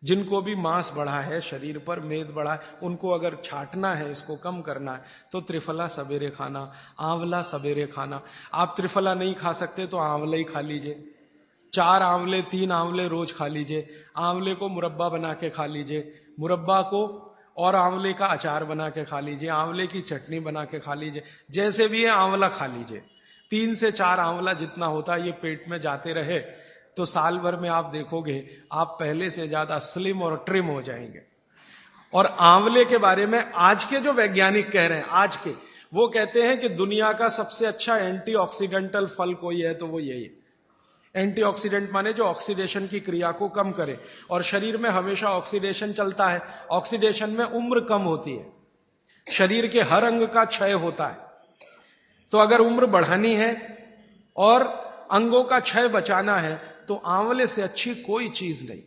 जिनको भी मांस बढ़ा है शरीर पर, मेद बढ़ा है, उनको अगर छाटना है, इसको कम करना है, तो त्रिफला सवेरे खाना, आंवला सवेरे खाना। आप त्रिफला नहीं खा सकते तो आंवला ही खा लीजिए। 4 आंवले 3 आंवले रोज खा लीजिए। आंवले को मुरब्बा बना के खा लीजिए, मुरब्बा को और आंवले का अचार बना के खा लीजिए, आंवले की चटनी बना के खा लीजिए, जैसे भी है आंवला खा लीजिए। 3 से 4 आंवला जितना होता है ये पेट में जाते रहे तो साल भर में आप देखोगे आप पहले से ज्यादा स्लिम और ट्रिम हो जाएंगे। और आंवले के बारे में आज के जो वैज्ञानिक कह रहे हैं, आज के, वो कहते हैं कि दुनिया का सबसे अच्छा एंटीऑक्सीडेंटल फल कोई है तो वो यही है। एंटीऑक्सीडेंट माने जो ऑक्सीडेशन की क्रिया को कम करे, और शरीर में हमेशा ऑक्सीडेशन चलता है। ऑक्सीडेशन में उम्र कम होती है, शरीर के हर अंग का क्षय होता है। तो अगर उम्र बढ़ानी है और अंगों का क्षय बचाना है तो आंवले से अच्छी कोई चीज नहीं।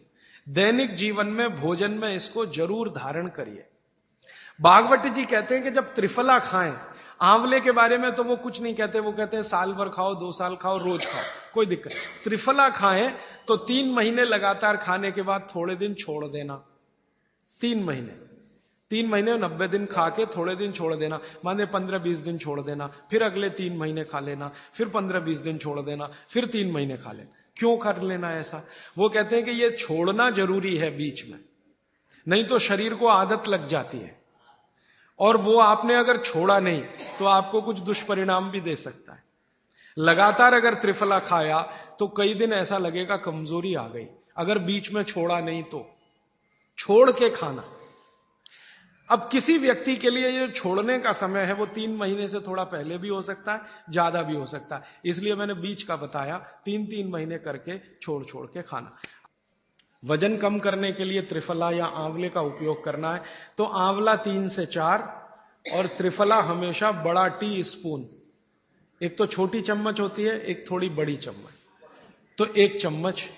दैनिक जीवन में भोजन में इसको जरूर धारण करिए। भागवत जी कहते हैं कि जब त्रिफला खाएं, आंवले के बारे में तो वो कुछ नहीं कहते, वो कहते हैं साल भर खाओ, 2 साल खाओ, रोज खाओ, कोई दिक्कत। त्रिफला खाएं तो 3 महीने लगातार खाने के बाद थोड़े दिन छोड़ देना। 3 महीने 90 दिन खा के थोड़े दिन छोड़ देना, माने 15-20 दिन छोड़ देना, फिर अगले 3 महीने खा लेना, फिर 15-20 दिन छोड़ देना, फिर 3 महीने खा लेना। क्यों कर लेना ऐसा? वो कहते हैं कि ये छोड़ना जरूरी है बीच में, नहीं तो शरीर को आदत लग जाती है, और वो आपने अगर छोड़ा नहीं तो आपको कुछ दुष्परिणाम भी दे सकता है। लगातार अगर त्रिफला खाया तो कई दिन ऐसा लगेगा कमजोरी आ गई, अगर बीच में छोड़ा नहीं तो छोड़ के खाना। अब किसी व्यक्ति के लिए ये छोड़ने का समय है वो 3 महीने से थोड़ा पहले भी हो सकता है, ज्यादा भी हो सकता है, इसलिए मैंने बीच का बताया। 3-3 महीने करके छोड़ छोड़ के खाना। वजन कम करने के लिए त्रिफला या आंवले का उपयोग करना है तो आंवला 3 से 4 और त्रिफला हमेशा बड़ा टी स्पून, एक तो छोटी चम्मच होती है, एक थोड़ी बड़ी चम्मच, तो 1 चम्मच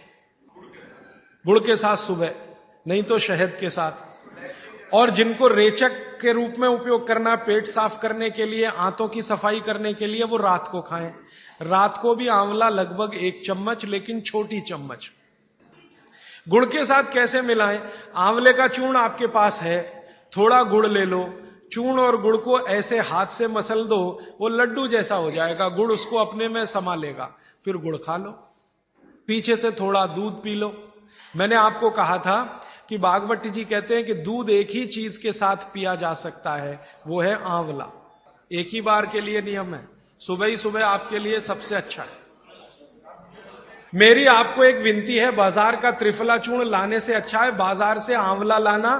गुड़ के साथ सुबह, नहीं तो शहद के साथ। और जिनको रेचक के रूप में उपयोग करना, पेट साफ करने के लिए, आंतों की सफाई करने के लिए, वो रात को खाएं। रात को भी आंवला लगभग 1 चम्मच, लेकिन छोटी चम्मच। गुड़ के साथ कैसे मिलाएं? आंवले का चूर्ण आपके पास है, थोड़ा गुड़ ले लो, चूर्ण और गुड़ को ऐसे हाथ से मसल दो, वो लड्डू जैसा हो जाएगा, गुड़ उसको अपने में समा लेगा, फिर गुड़ खा लो, पीछे से थोड़ा दूध पी लो। मैंने आपको कहा था कि भागवत जी कहते हैं कि दूध एक ही चीज के साथ पिया जा सकता है, वो है आंवला। एक ही बार के लिए नियम है, सुबह ही सुबह आपके लिए सबसे अच्छा है। मेरी आपको एक विनती है, बाजार का त्रिफला चूर्ण लाने से अच्छा है बाजार से आंवला लाना,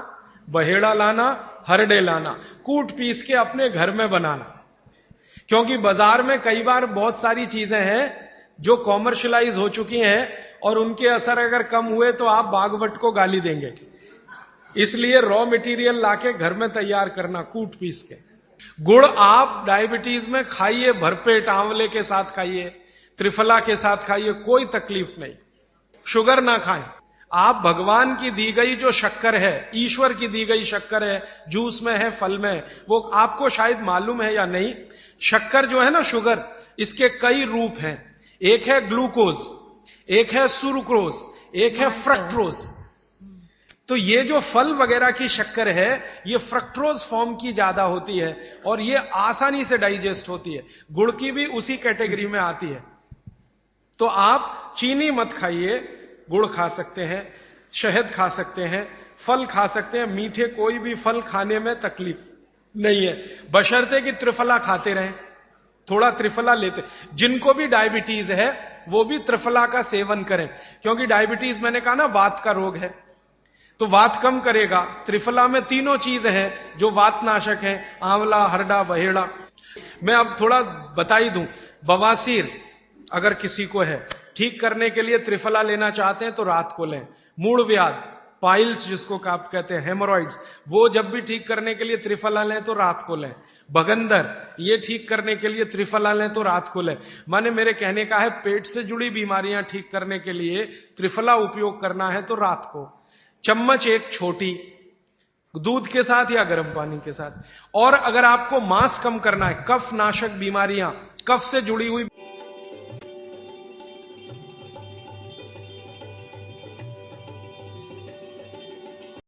बहेड़ा लाना, हरडे लाना, कूट पीस के अपने घर में बनाना। क्योंकि बाजार में कई बार बहुत सारी चीजें हैं जो कॉमर्शलाइज हो चुकी हैं और उनके असर अगर कम हुए तो आप भागवत को गाली देंगे। इसलिए रॉ मटेरियल लाके घर में तैयार करना, कूट पीस के। गुड़ आप डायबिटीज में खाइए, भरपेट आंवले के साथ खाइए, त्रिफला के साथ खाइए, कोई तकलीफ नहीं। शुगर ना खाएं। आप भगवान की दी गई जो शक्कर है, ईश्वर की दी गई शक्कर है, जूस में है, फल में है, वो आपको शायद मालूम है या नहीं। शक्कर जो है ना, शुगर, इसके कई रूप हैं। एक है ग्लूकोज, एक है सुक्रोज, एक है फ्रक्टोज। तो ये जो फल वगैरह की शक्कर है, ये फ्रक्टोज फॉर्म की ज्यादा होती है और ये आसानी से डाइजेस्ट होती है। गुड़ की भी उसी कैटेगरी में आती है। तो आप चीनी मत खाइए, गुड़ खा सकते हैं, शहद खा सकते हैं, फल खा सकते हैं। मीठे कोई भी फल खाने में तकलीफ नहीं है, बशर्ते कि त्रिफला खाते रहें, थोड़ा त्रिफला लेते। जिनको भी डायबिटीज है वो भी त्रिफला का सेवन करें, क्योंकि डायबिटीज मैंने कहा ना वात का रोग है, तो वात कम करेगा। त्रिफला में तीनों चीज हैं जो वात नाशक हैं, आंवला, हरडा, बहेड़ा। मैं अब थोड़ा बता ही दूं, बवासीर अगर किसी को है, ठीक करने के लिए त्रिफला लेना चाहते हैं तो रात को लें। मूढ़ व्याध, पाइल्स जिसको आप कहते हैं, हेमोरॉइड्स, वो जब भी ठीक करने के लिए त्रिफला लें तो रात को लें। बगंदर, ये ठीक करने के लिए त्रिफला लें तो रात को लें। माने मेरे कहने का है, पेट से जुड़ी बीमारियां ठीक करने के लिए त्रिफला उपयोग करना है तो रात को। चम्मच एक छोटी, दूध के साथ या गर्म पानी के साथ। और अगर आपको मांस कम करना है, कफ नाशक बीमारियां, कफ से जुड़ी हुई